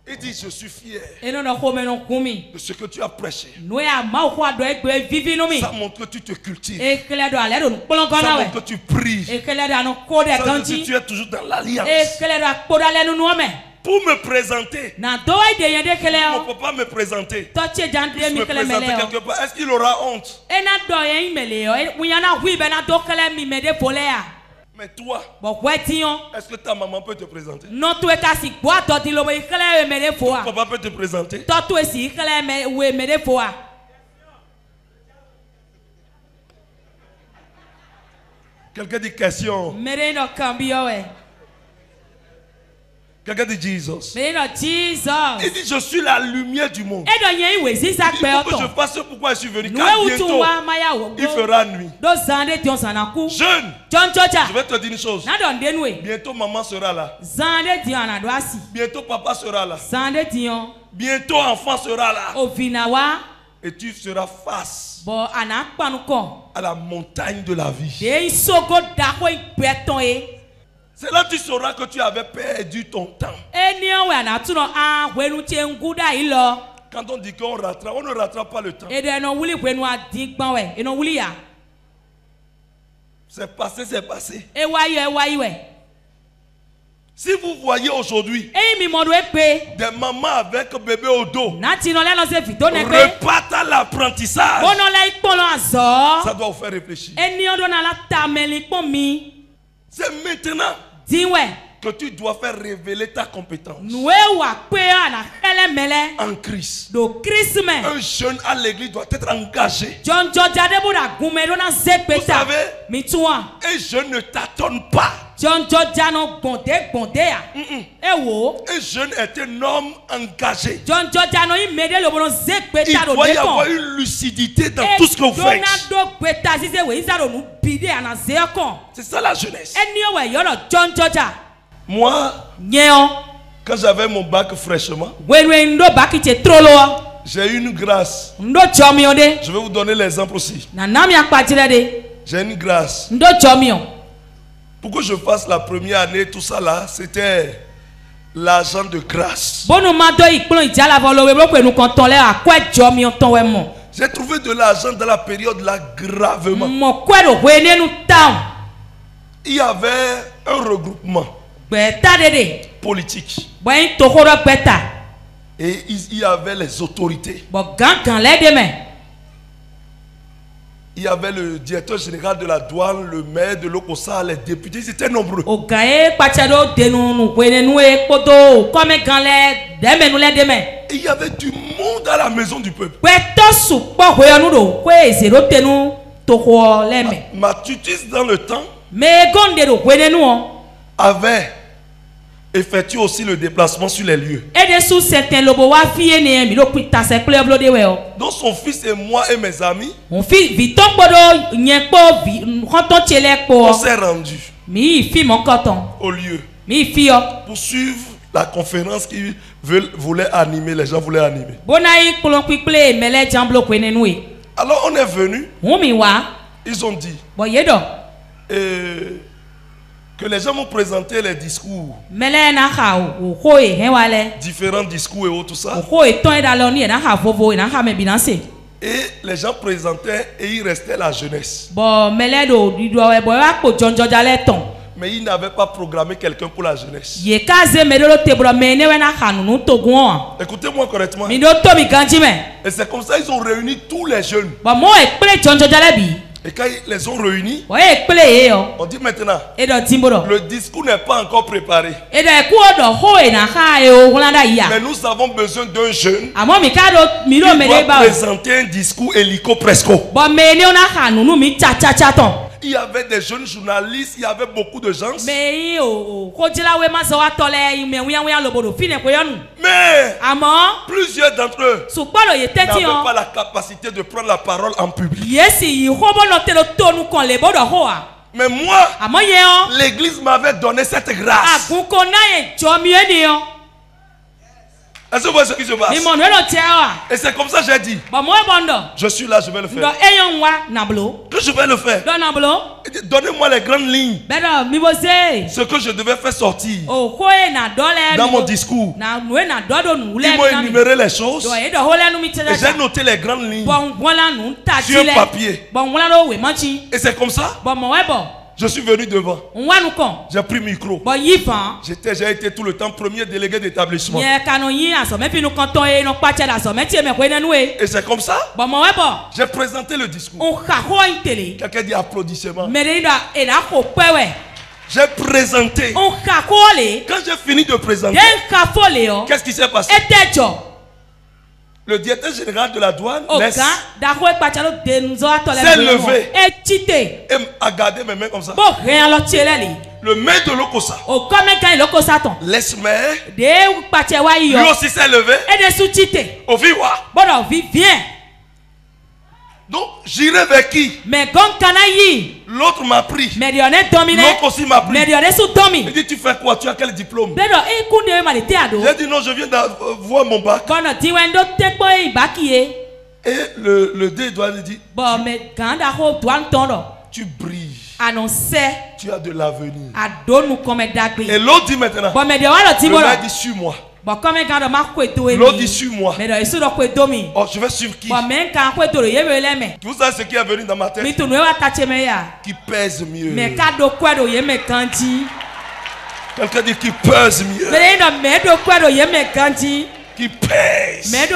Il dit, je suis fier de ce que tu as prêché. Ça montre que tu te cultives. Ça montre que tu pries. Ça montre que tu es toujours dans l'alliance. Pour me présenter, mon papa me présenter. Me présenter quelque part. Est-ce qu'il aura honte? Mais toi, est-ce que ta maman peut te présenter? Ton papa peut te présenter? Quelqu'un dit question. Quelqu'un dit Jesus. Il dit je suis la lumière du monde. Il faut que je fasse pourquoi je suis venu. Car bientôt il fera nuit. Jeune, je vais te dire une chose. Bientôt maman sera là. Bientôt papa sera là. Bientôt enfant sera là. Et tu seras face à la montagne de la vie. C'est là que tu sauras que tu avais perdu ton temps. Quand on dit qu'on rattrape, on ne rattrape pas le temps. C'est passé, c'est passé. Si vous voyez aujourd'hui des mamans avec bébé au dos repartent à l'apprentissage, ça doit vous faire réfléchir. C'est maintenant que tu dois faire révéler ta compétence en Christ. Un jeune à l'église doit être engagé. Vous savez, un jeune ne tâtonne pas. Un jeune est un homme engagé. Il doit y avoir une lucidité dans tout ce que vous faites. C'est ça la jeunesse. Moi, quand j'avais mon bac fraîchement, j'ai eu une grâce. Je vais vous donner l'exemple aussi. J'ai une grâce. Pour que je fasse la première année, tout ça là, c'était l'argent de grâce. J'ai trouvé de l'argent dans la période là gravement. Il y avait un regroupement politique. Et il y avait les autorités. Il y avait le directeur général de la douane, le maire de l'Okosa, les députés, ils étaient nombreux. Il y avait du monde à la maison du peuple. Ma tutrice dans le temps avait effectué aussi le déplacement sur les lieux. Donc son fils et moi et mes amis, on s'est rendus au lieu pour suivre la conférence qui voulait animer, les gens voulaient animer. Alors on est venu, ils ont dit que les gens m'ont présenté les discours, différents discours et autres, tout ça. Et les gens présentaient et il restait la jeunesse. Mais ils n'avaient pas programmé quelqu'un pour la jeunesse. Écoutez-moi correctement. Et c'est comme ça qu'ils ont réuni tous les jeunes. Et quand ils les ont réunis, on dit maintenant, le discours n'est pas encore préparé. Mais nous avons besoin d'un jeune qui doit présenter un discours hélico presco. Il y avait des jeunes journalistes, il y avait beaucoup de gens. Mais plusieurs d'entre eux n'avaient pas la capacité de prendre la parole en public. Mais moi, l'église m'avait donné cette grâce. Est-ce que vous voyez ce qui se passe? Et c'est comme ça que j'ai dit, je suis là, je vais le faire. Que je vais le faire. Donnez-moi les grandes lignes. Ce que je devais faire sortir dans mon discours. Ils m'ont énuméré les choses. Et j'ai noté les grandes lignes sur un papier. Et c'est comme ça. Je suis venu devant. J'ai pris le micro. J'ai été tout le temps premier délégué d'établissement. Et c'est comme ça. J'ai présenté le discours. Quelqu'un dit applaudissements. J'ai présenté. Quand j'ai fini de présenter, qu'est-ce qui s'est passé? Le directeur général de la douane s'est levé et a gardé mes mains comme ça. Le maire de l'Okosa, l'ex-maire, lui aussi s'est levé. Au viva. Donc j'irai vers qui? L'autre m'a pris. L'autre aussi m'a pris. Il dit tu fais quoi? Tu as quel diplôme? J'ai dit non, je viens d'avoir mon bac. Et le D doit lui dire tu brilles. Tu as de l'avenir. Et l'autre dit maintenant, le mec dit suis-moi. L'autre dit suis-moi. Oh, je vais suivre qui? Vous savez ce qui est venu dans ma tête? Qui pèse mieux. Quelqu'un dit qui pèse mieux. qui pèse. Bien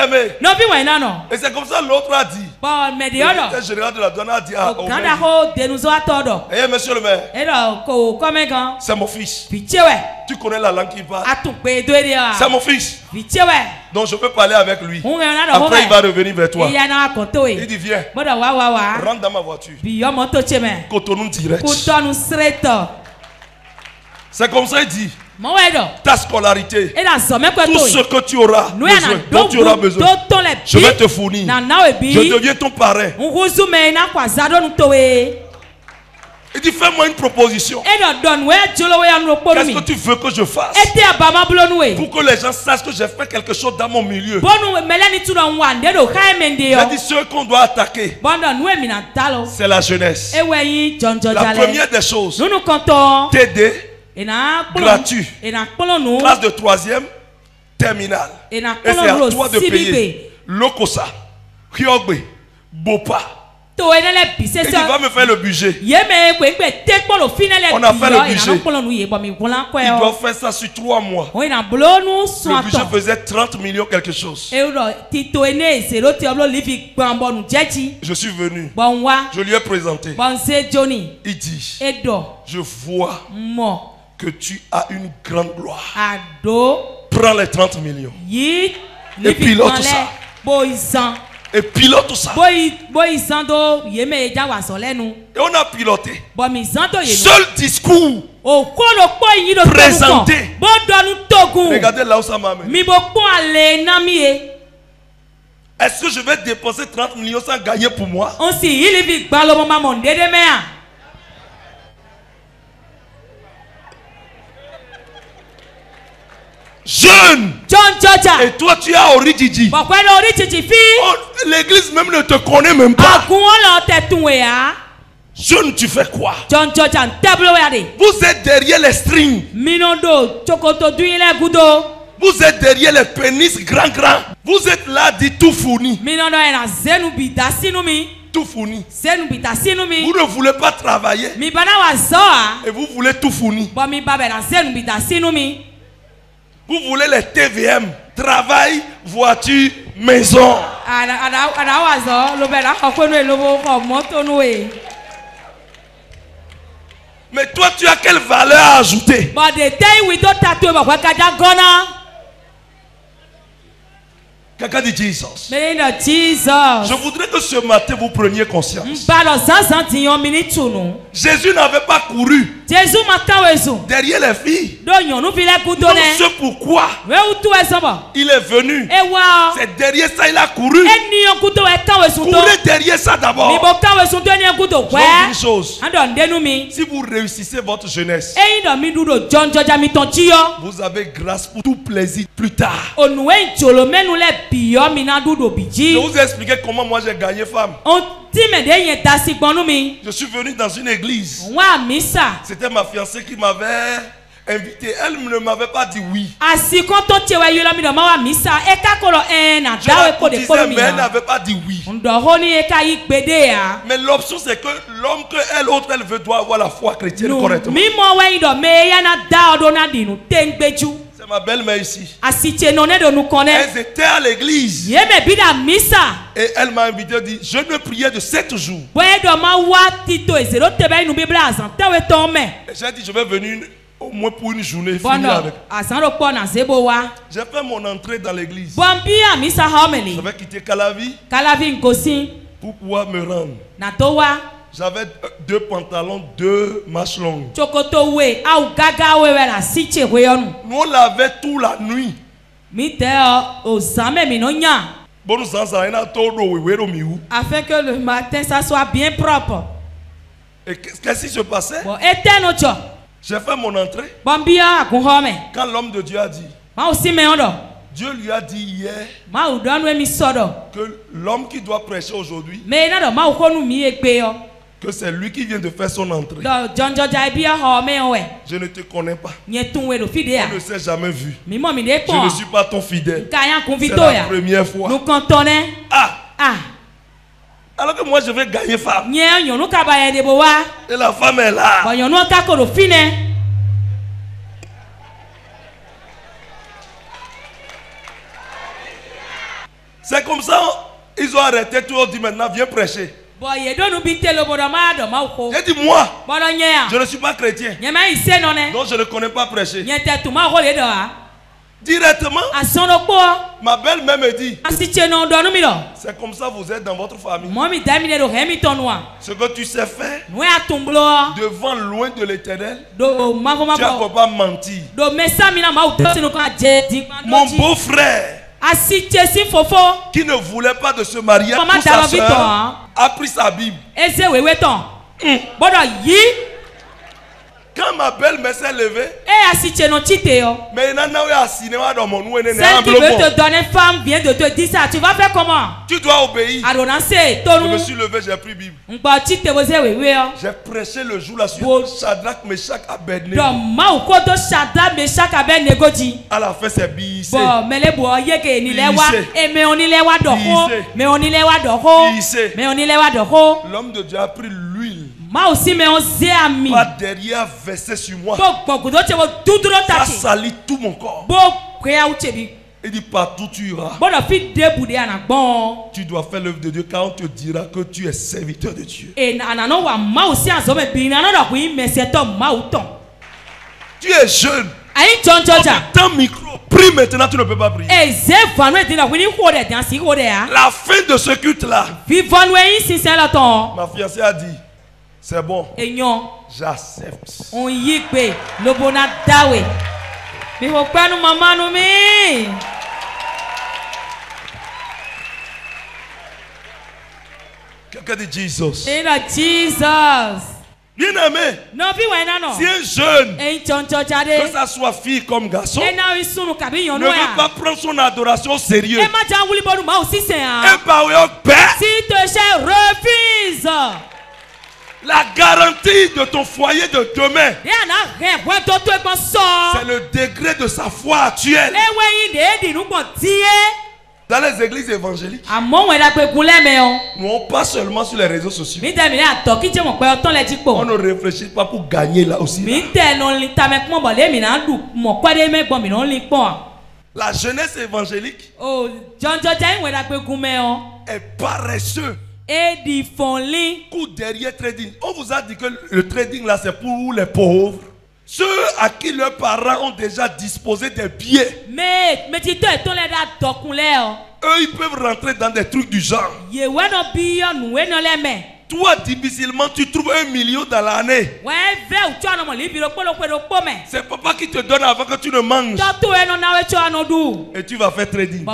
aimé. Et c'est comme ça l'autre a dit. Le général de la douane a dit à Omer. Eh monsieur le maire. C'est mon fils. Tu connais la langue qu'il parle. C'est mon fils. Donc je peux parler avec lui. Après il va revenir vers toi. Il dit viens. Rentre dans ma voiture. Cotonou direct. C'est comme ça il dit. Ta scolarité, tout ce que tu auras besoin, dont tu auras besoin, je vais te fournir. Je deviens ton parrain. Il dit fais-moi une proposition. Qu'est-ce que tu veux que je fasse pour que les gens sachent que j'ai fait quelque chose dans mon milieu? Il dit ce qu'on doit attaquer, c'est la jeunesse. La première des choses, t'aider gratuit, classe de 3e terminale, et c'est à toi de payer. Lokosa, Hyogbe, Bopa. Et il va me faire le budget. On a fait le budget. Il doit faire ça sur 3 mois. Le budget faisait 30 millions quelque chose. Je suis venu. Je lui ai présenté. Il dit, je vois que tu as une grande gloire. Prends les 30 millions. Et pilote ça. Et pilote tout ça. Et on a piloté. Seul discours présenté. Regardez là où ça m'amène. Est-ce que je vais dépenser 30 millions sans gagner pour moi? Jeune. Et toi tu as Oridjidji. L'église même ne te connaît même pas. Jeune, tu fais quoi? Vous êtes derrière les strings. Vous êtes derrière les pénis grand. Vous êtes là dit tout fourni. Tout fourni. Vous ne voulez pas travailler. Et vous voulez tout fourni. Vous voulez les TVM, travail, voiture, maison. Mais toi, tu as quelle valeur à ajouter? Quelqu'un dit Jesus. Je voudrais que ce matin vous preniez conscience. Jésus n'avait pas couru derrière les filles. Donc c'est pourquoi il est venu. C'est derrière ça il a couru. Courez derrière ça d'abord. Je vous dis une chose. Si vous réussissez votre jeunesse, vous avez grâce pour tout plaisir plus tard. Je vous ai expliqué comment moi j'ai gagné femme. Je suis venu dans une église. C'était ma fiancée qui m'avait invité. Elle ne m'avait pas dit oui. J'ai cotisé, mais elle n'avait pas dit oui. Mais l'option c'est que l'homme qu'elle autre elle veut doit avoir la foi chrétienne correctement. C'est ma belle-mère ici. Elles étaient à l'église. Et elle m'a invité, dit, je ne priais de 7 jours. Et j'ai dit, je vais venir au moins pour une journée. J'ai fait mon entrée dans l'église. J'avais quitté Calavi pour pouvoir me rendre. J'avais 2 pantalons, 2 manches longues. Nous on lavait toute la nuit. Afin que le matin ça soit bien propre. Et qu'est-ce qui se passait? J'ai fait mon entrée. Quand l'homme de Dieu a dit, Dieu lui a dit hier que l'homme qui doit prêcher aujourd'hui, que c'est lui qui vient de faire son entrée. Je ne te connais pas. On ne s'est jamais vu. Je ne suis pas ton fidèle. C'est la première fois. Alors que moi je vais gagner femme. Et la femme est là. C'est comme ça, ils ont arrêté tout, on dit maintenant viens prêcher. J'ai dit moi, je ne suis pas chrétien. Donc je ne connais pas prêcher. Directement, ma belle-mère me dit, c'est comme ça vous êtes dans votre famille. Ce que tu sais faire, devant loin de l'Éternel, tu ne peux pas mentir. Mon beau-frère, qui ne voulait pas de se marier pour sa soeur, a pris sa Bible. Quand ma belle-mère s'est levée, mais celle qui veut te donner femme vient de te dire ça. Tu vas faire comment? Tu dois obéir. Je me suis levé, j'ai pris Bible. J'ai prêché le jour là sur Shadrach, Meshach, Abednego. À la fin, c'est bissé. L'homme de Dieu a pris l'huile. Pas derrière versé sur moi. Ça salit tout mon corps. Il dit partout tu iras. Tu dois faire l'œuvre de Dieu car on te dira que tu es serviteur de Dieu. Tu es jeune. Ton micro, prie maintenant, tu ne peux pas prier. La fin de ce culte là, ma fiancée a dit, c'est bon, j'accepte. Quelqu'un dit Jesus. Bien aimé, si un jeune, que ça soit fille comme garçon, ne veut pas prendre son adoration au sérieux, et par refuse la garantie de ton foyer de demain, c'est le degré de sa foi actuelle. Dans les églises évangéliques, non pas seulement sur les réseaux sociaux, on ne réfléchit pas pour gagner là aussi. La jeunesse évangélique est paresseuse. Coup derrière trading. On vous a dit que le trading là c'est pour les pauvres. Ceux à qui leurs parents ont déjà disposé des billets, eux ils peuvent rentrer dans des trucs du genre. Toi difficilement tu trouves 1 million dans l'année. C'est papa qui te donne avant que tu ne manges. Et tu vas faire trading.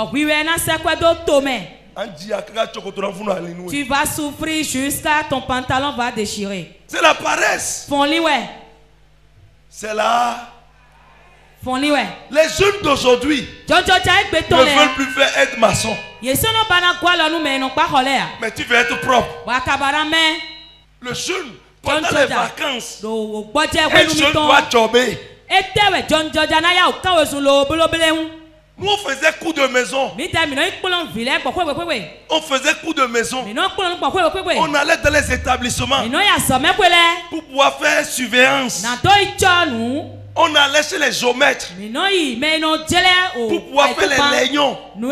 Tu vas souffrir jusqu'à ton pantalon va déchirer. C'est la paresse. C'est là. Les jeunes d'aujourd'hui ne veulent plus faire être maçon. Mais tu veux être propre. Le jeune, pendant les vacances, un jeune doit jobber. Nous on faisait coup de maison. On faisait coup de maison. On allait dans les établissements pour pouvoir faire surveillance. On allait chez les géomètres pour pouvoir faire les légnons. Mon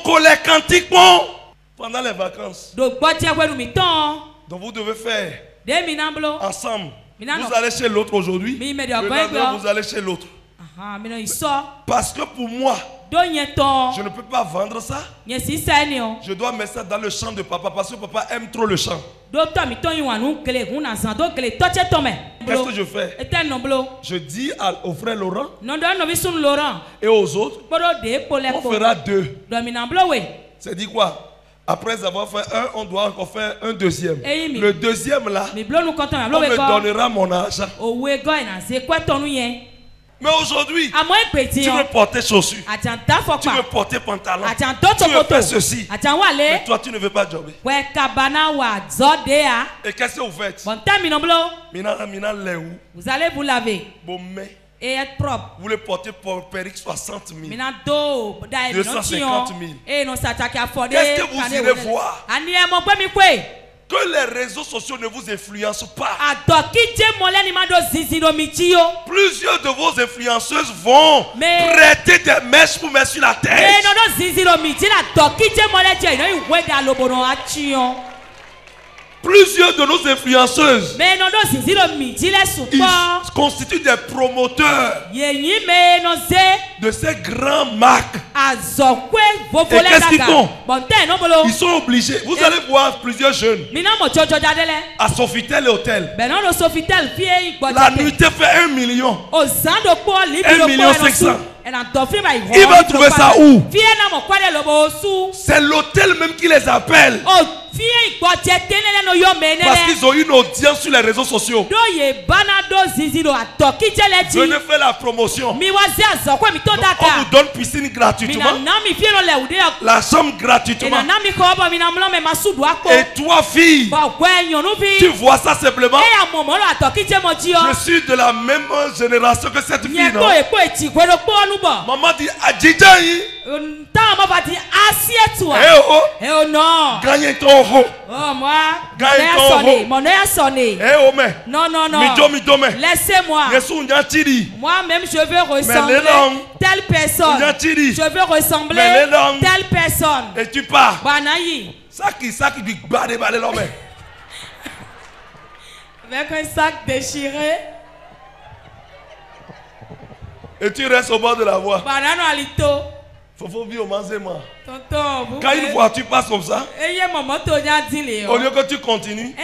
collègue cantique pendant les vacances. Donc vous devez faire ensemble. Vous allez chez l'autre aujourd'hui. Vous allez chez l'autre. Parce que pour moi, je ne peux pas vendre ça. Je dois mettre ça dans le champ de papa parce que papa aime trop le champ. Qu'est-ce que je fais? Je dis au frère Laurent et aux autres, on fera 2. C'est dit quoi? Après avoir fait un, on doit encore faire un deuxième. Le deuxième là, on me donnera mon argent. Mais aujourd'hui, tu veux porter chaussures, tu veux porter pantalon, tu veux faire ceci, mais toi tu ne veux pas jobber. Et qu'est-ce que vous faites? Vous allez vous laver et être propre. Vous voulez porter pour perruque 60 000, 250 000. Qu'est-ce que vous irez voir? Que les réseaux sociaux ne vous influencent pas. Plusieurs de vos influenceuses vont prêter des mèches pour mettre sur la tête. Plusieurs de nos influenceuses ils constituent des promoteurs de ces grands marques. Et qu'est-ce qu'ils font? Ils sont obligés. Vous allez voir plusieurs jeunes à Sofitel et Hôtel. La nuitée fait 1 million. 1,5 million. Il va trouver ça où? C'est l'hôtel même qui les appelle. Parce qu'ils ont une audience sur les réseaux sociaux. Venez faire la promotion. Donc, on vous donne piscine gratuitement, la chambre gratuitement. Et toi, fille, tu vois ça simplement. Je suis de la même génération que cette fille, non? Maman dit Adjidjaï. Eh oh non. Gagne ton ho. Oh moi. Mon œil a sonné. Eh oh mais. Non. Laissez-moi. Moi-même je veux ressembler telle personne. Je veux ressembler telle personne. Et tu pars. Banaï. Ça qui dit balé l'homme. Avec un sac déchiré. Et tu restes au bord de la voie. Banano alito. Faut vivre au manzement. Tonton, quand une voiture passe comme ça, au lieu que tu continues,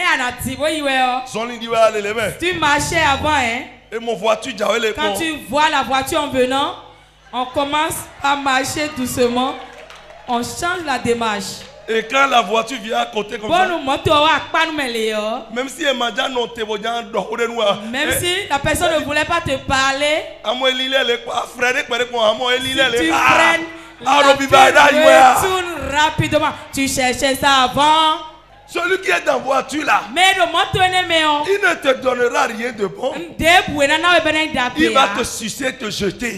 tu marchais avant, hein? Et mon voiture, quand tu vois la voiture en venant, on commence à marcher doucement, on change la démarche. Et quand la voiture vient à côté comme ça, même si la personne ne voulait pas te parler, si tu prennes retourne rapidement. Tu cherchais ça avant. Celui qui est dans la voiture là, il ne te donnera rien de bon. Il va te sucer, te jeter.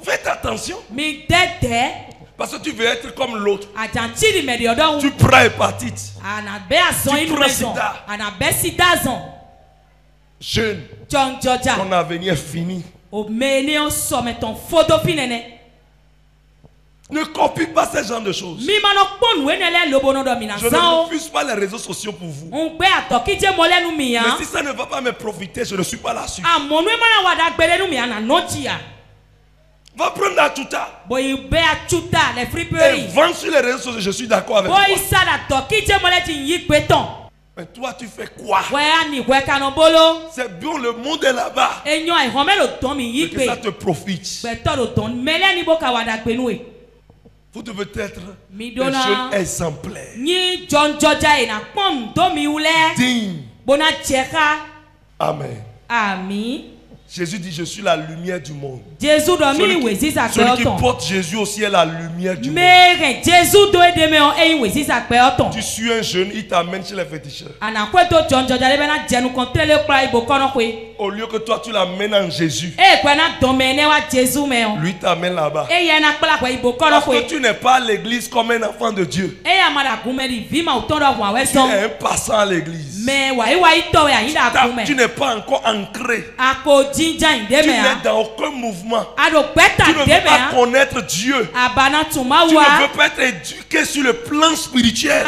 Faites attention. Parce que tu veux être comme l'autre. Tu prends hépatite. Tu prends sida. Jeune, ton avenir est fini. Ne copie pas ce genre de choses. Je ne refuse pas les réseaux sociaux pour vous. Mais si ça ne va pas me profiter, je ne suis pas là-dessus. Va prendre la tuta. Et vendre sur les réseaux sociaux, je suis d'accord avec toi. Mais toi, tu fais quoi? C'est bien, le monde est là-bas. Et que ça te profite. Vous devez être des jeunes exemplaires. Digne. Amen. Amen. Jésus dit, je suis la lumière du monde. Celui qui porte Jésus aussi est la lumière du monde. Tu suis un jeune, il t'amène chez les féticheurs. Au lieu que toi tu l'amènes en Jésus, lui t'amène là-bas. Parce que tu n'es pas à l'église comme un enfant de Dieu. Tu es un passant à l'église. Tu n'es pas encore ancré. Tu n'es dans aucun mouvement. Tu ne veux pas connaître Dieu. Tu ne veux pas être éduqué sur le plan spirituel.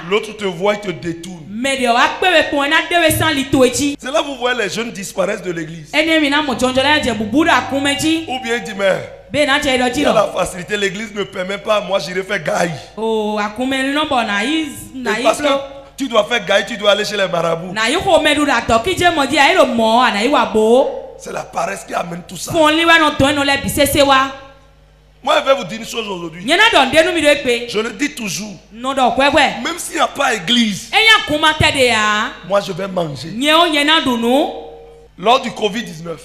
L'autre te voit et te détourne. C'est là que vous voyez les jeunes disparaissent de l'église. Ou bien il dit mais il y a la facilité, l'église ne permet pas, moi j'irai faire gaï. Parce que tu dois faire gaï, tu dois aller chez les marabouts. C'est la paresse qui amène tout ça. Moi je vais vous dire une chose aujourd'hui. Je le dis toujours. Même s'il n'y a pas d'église, moi je vais manger. Lors du Covid-19,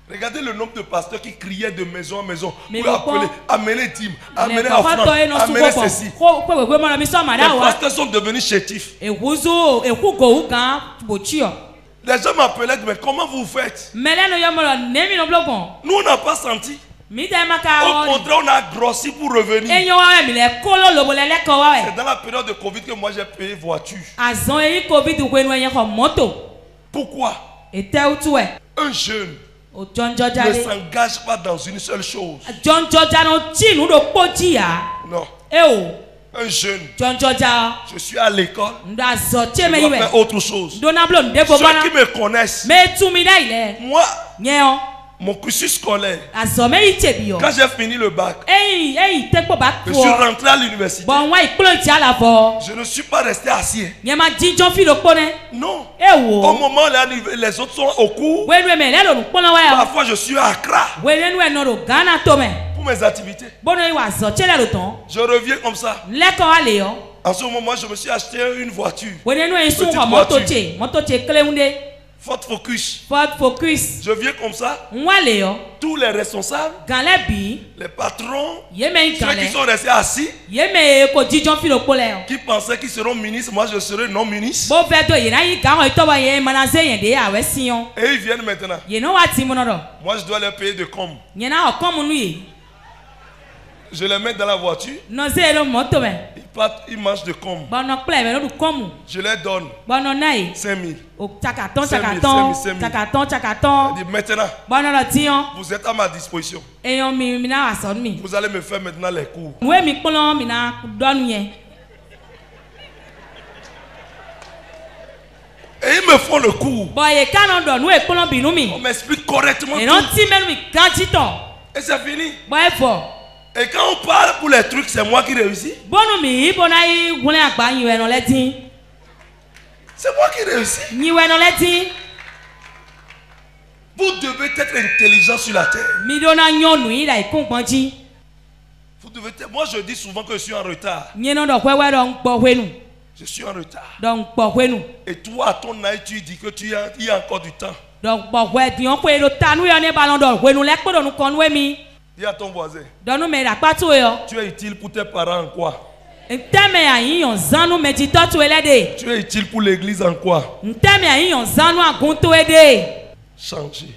regardez le nombre de pasteurs qui criaient de maison en maison pour appeler, amener Tim, amener offrande, amener ceci. Les pasteurs sont devenus chétifs. Les gens m'appelaient, mais comment vous faites? Nous on n'a pas senti. Au contraire, on a grossi pour revenir. C'est dans la période de Covid que moi j'ai payé voiture. Pourquoi? Un jeune ne s'engage pas dans une seule chose. Non. Un jeune, je suis à l'école, je dois faire autre chose. Ceux qui me connaissent, moi, mon cursus scolaire, quand j'ai fini le bac, je suis rentré à l'université. Je ne suis pas resté assis. Non. Au moment où les autres sont au cours, parfois je suis à Accra pour mes activités. Je reviens comme ça. En ce moment, je me suis acheté une voiture. Petite voiture. Ford Focus. Je viens comme ça. Tous les responsables, les patrons, ceux qui sont restés assis, qui pensaient qu'ils seront ministres, moi je serai non ministre. Et ils viennent maintenant. Moi je dois leur payer de com. Je les mets dans la voiture. Ils partent, ils mangent de com. Je leur donne 5 000. Maintenant, vous êtes à ma disposition. Vous allez me faire maintenant les cours. Et ils me font le cours. On m'explique correctement tout. Et c'est fini. Et quand on parle pour les trucs, c'est moi qui réussis. C'est moi qui réussis. Vous devez être intelligent sur la terre. Vous devez être... Moi je dis souvent que je suis en retard. Je suis en retard. Et toi à ton âge tu dis que il y a encore du temps. Dis à ton voisin. Tu es utile pour tes parents en quoi? Tu es utile pour l'église en quoi? Changer.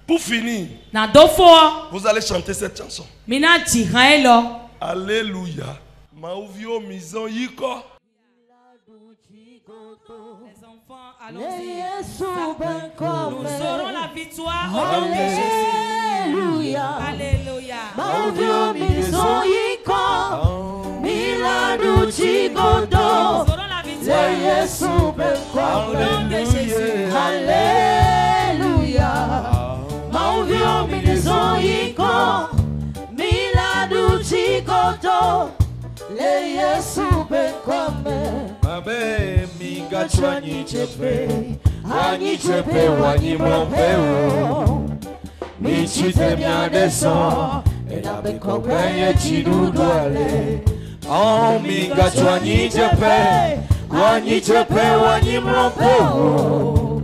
Pour finir, vous allez chanter cette chanson. Alléluia. Mauvio mison yiko. Les enfants, allons-y. Nous aurons la victoire au nom de Jésus. Alléluia. Mauvio mison yiko. Miladu chigodo. Nous aurons la victoire au nom de Jésus. Alléluia. Mauvio mison yiko. Miladu chigodo. Le Yesu bekwame Mabe migachwa nyichepe Anyichepe wanyimopeo Michite miadeso Ena bekopenye chidudwale Migachwa nyichepe Anyichepe wanyimopeo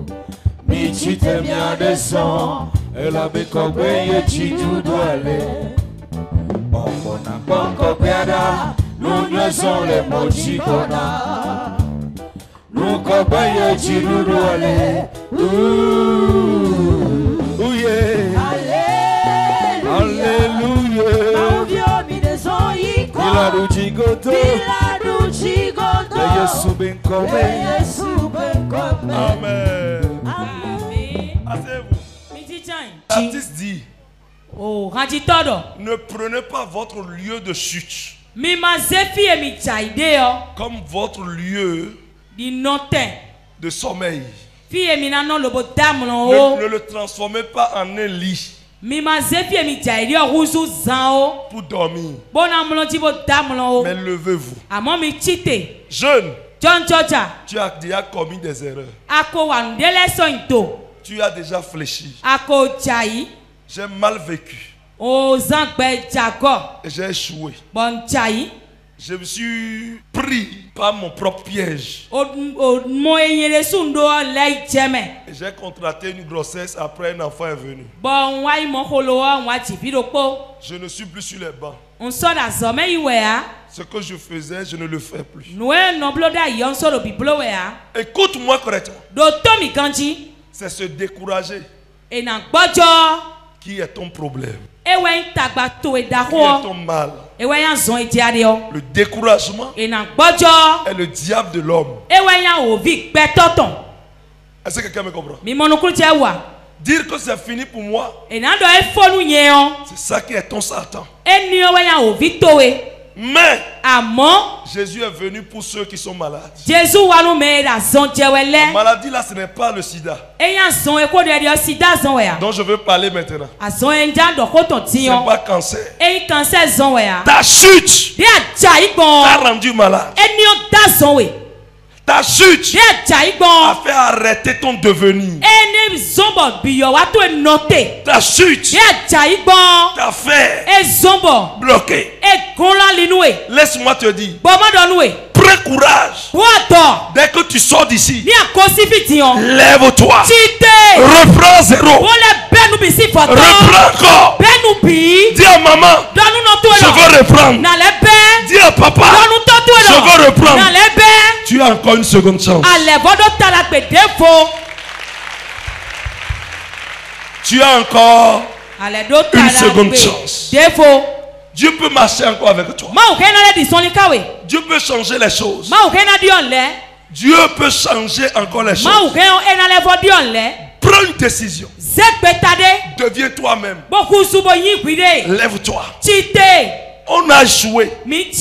Michite miadeso Ela bekopenye chidudwale Bombona bonko piada nous ne sommes les mochikona. Nous cobayons chirurole. Alléluia. Il a ruchigoto. Yesu ben come. Amen. L'artiste dit. Ne prenez pas votre lieu de chute comme votre lieu de sommeil. Ne le transformez pas en un lit pour dormir. Mais levez-vous. Jeune, tu as déjà commis des erreurs. Tu as déjà fléchi. J'ai mal vécu. Et j'ai échoué. Je me suis pris par mon propre piège. Et j'ai contracté une grossesse après un enfant est venu. Je ne suis plus sur les bancs. Ce que je faisais, je ne le fais plus. Écoute-moi correctement. C'est se décourager Qui est ton problème? Qui est ton mal? Le découragement est le diable de l'homme. Est-ce que quelqu'un me comprend? Dire que c'est fini pour moi, c'est ça qui est ton Satan. Mais Jésus est venu pour ceux qui sont malades. La maladie là, ce n'est pas le sida. Donc je veux parler maintenant. Ce n'est pas cancer. Ta chute t'a rendu malade. Ta chute a fait arrêter ton devenir. Ta chute t'a fait bloquer. Laisse-moi te dire, prends courage. Dès que tu sors d'ici, lève-toi. Reprends zéro. Reprends encore. Dis à maman, je veux reprendre. Dis à papa, je veux reprendre. Tu as encore une seconde chance. Tu as encore une seconde chance. Dieu peut marcher encore avec toi. Dieu peut changer les choses. Dieu peut changer encore les choses. Prends une décision. Deviens toi-même. Lève-toi. On a échoué, mais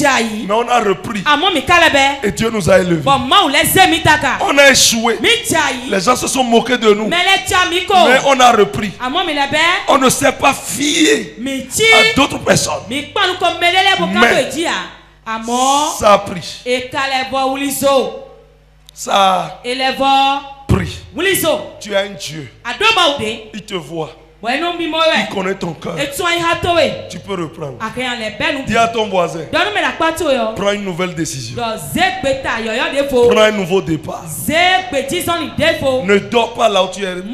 on a repris. Et Dieu nous a élevés. On a échoué. Les gens se sont moqués de nous. Mais on a repris. On ne s'est pas fié à d'autres personnes. Mais ça a pris. Ça a pris. Tu as un Dieu. Il te voit. Il connaît ton cœur. Tu peux reprendre. Dis à ton voisin, prends une nouvelle décision. Prends un nouveau départ. Ne dors pas là où tu es tombé.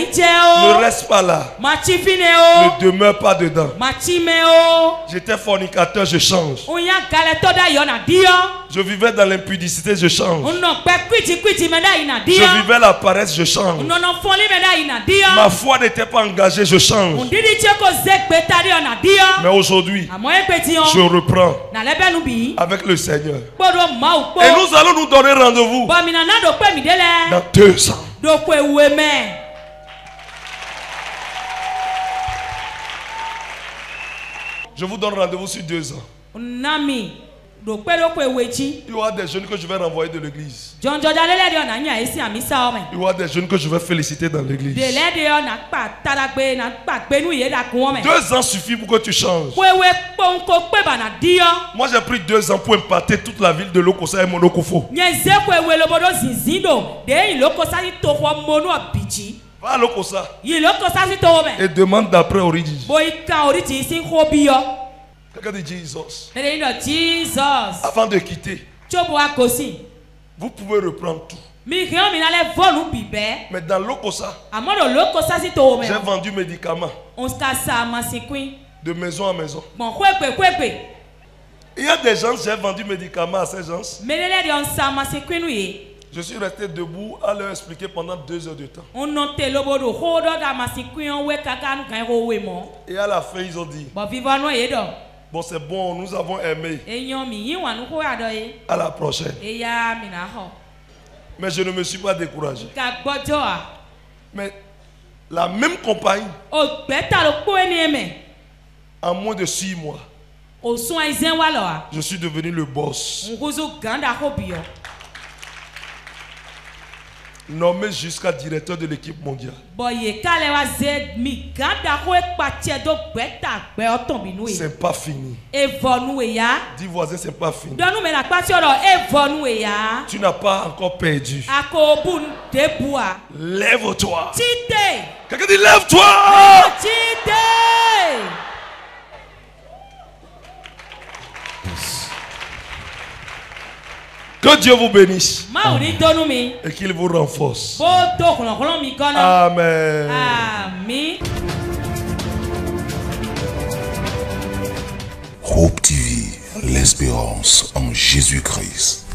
Ne reste pas là. Ne demeure pas dedans. J'étais fornicateur, je change. Je vivais dans l'impudicité, je change. Je vivais la paresse, je change. Ma foi n'était pas engagée, je change. Mais aujourd'hui, je reprends avec le Seigneur. Et nous allons nous donner rendez-vous dans 2 ans. Je vous donne rendez-vous sur 2 ans. Il y aura des jeunes que je vais renvoyer de l'église. Il y aura des jeunes que je vais féliciter dans l'église. 2 ans suffit pour que tu changes. Moi j'ai pris 2 ans pour impacter toute la ville de Lokossa et Monokofo. Va à Lokossa et demande d'après Origin. Quelqu'un dit Jesus. Avant de quitter, vous pouvez reprendre tout. Mais dans Lokossa, j'ai vendu médicaments de maison à maison. Il y a des gens, j'ai vendu médicaments à ces gens. Je suis resté debout à leur expliquer pendant 2 heures de temps. Et à la fin, ils ont dit, bon, c'est bon, nous avons aimé. À la prochaine. Mais je ne me suis pas découragé. Mais la même compagnie, en moins de 6 mois, je suis devenu le boss. Nommé jusqu'à directeur de l'équipe mondiale. C'est pas fini. Dis voisin, c'est pas fini. Tu n'as pas encore perdu. Lève-toi. Quelqu'un dit lève-toi. Que Dieu vous bénisse. Et qu'il vous renforce. Amen. Amen. Hope TV, l'espérance en Jésus-Christ.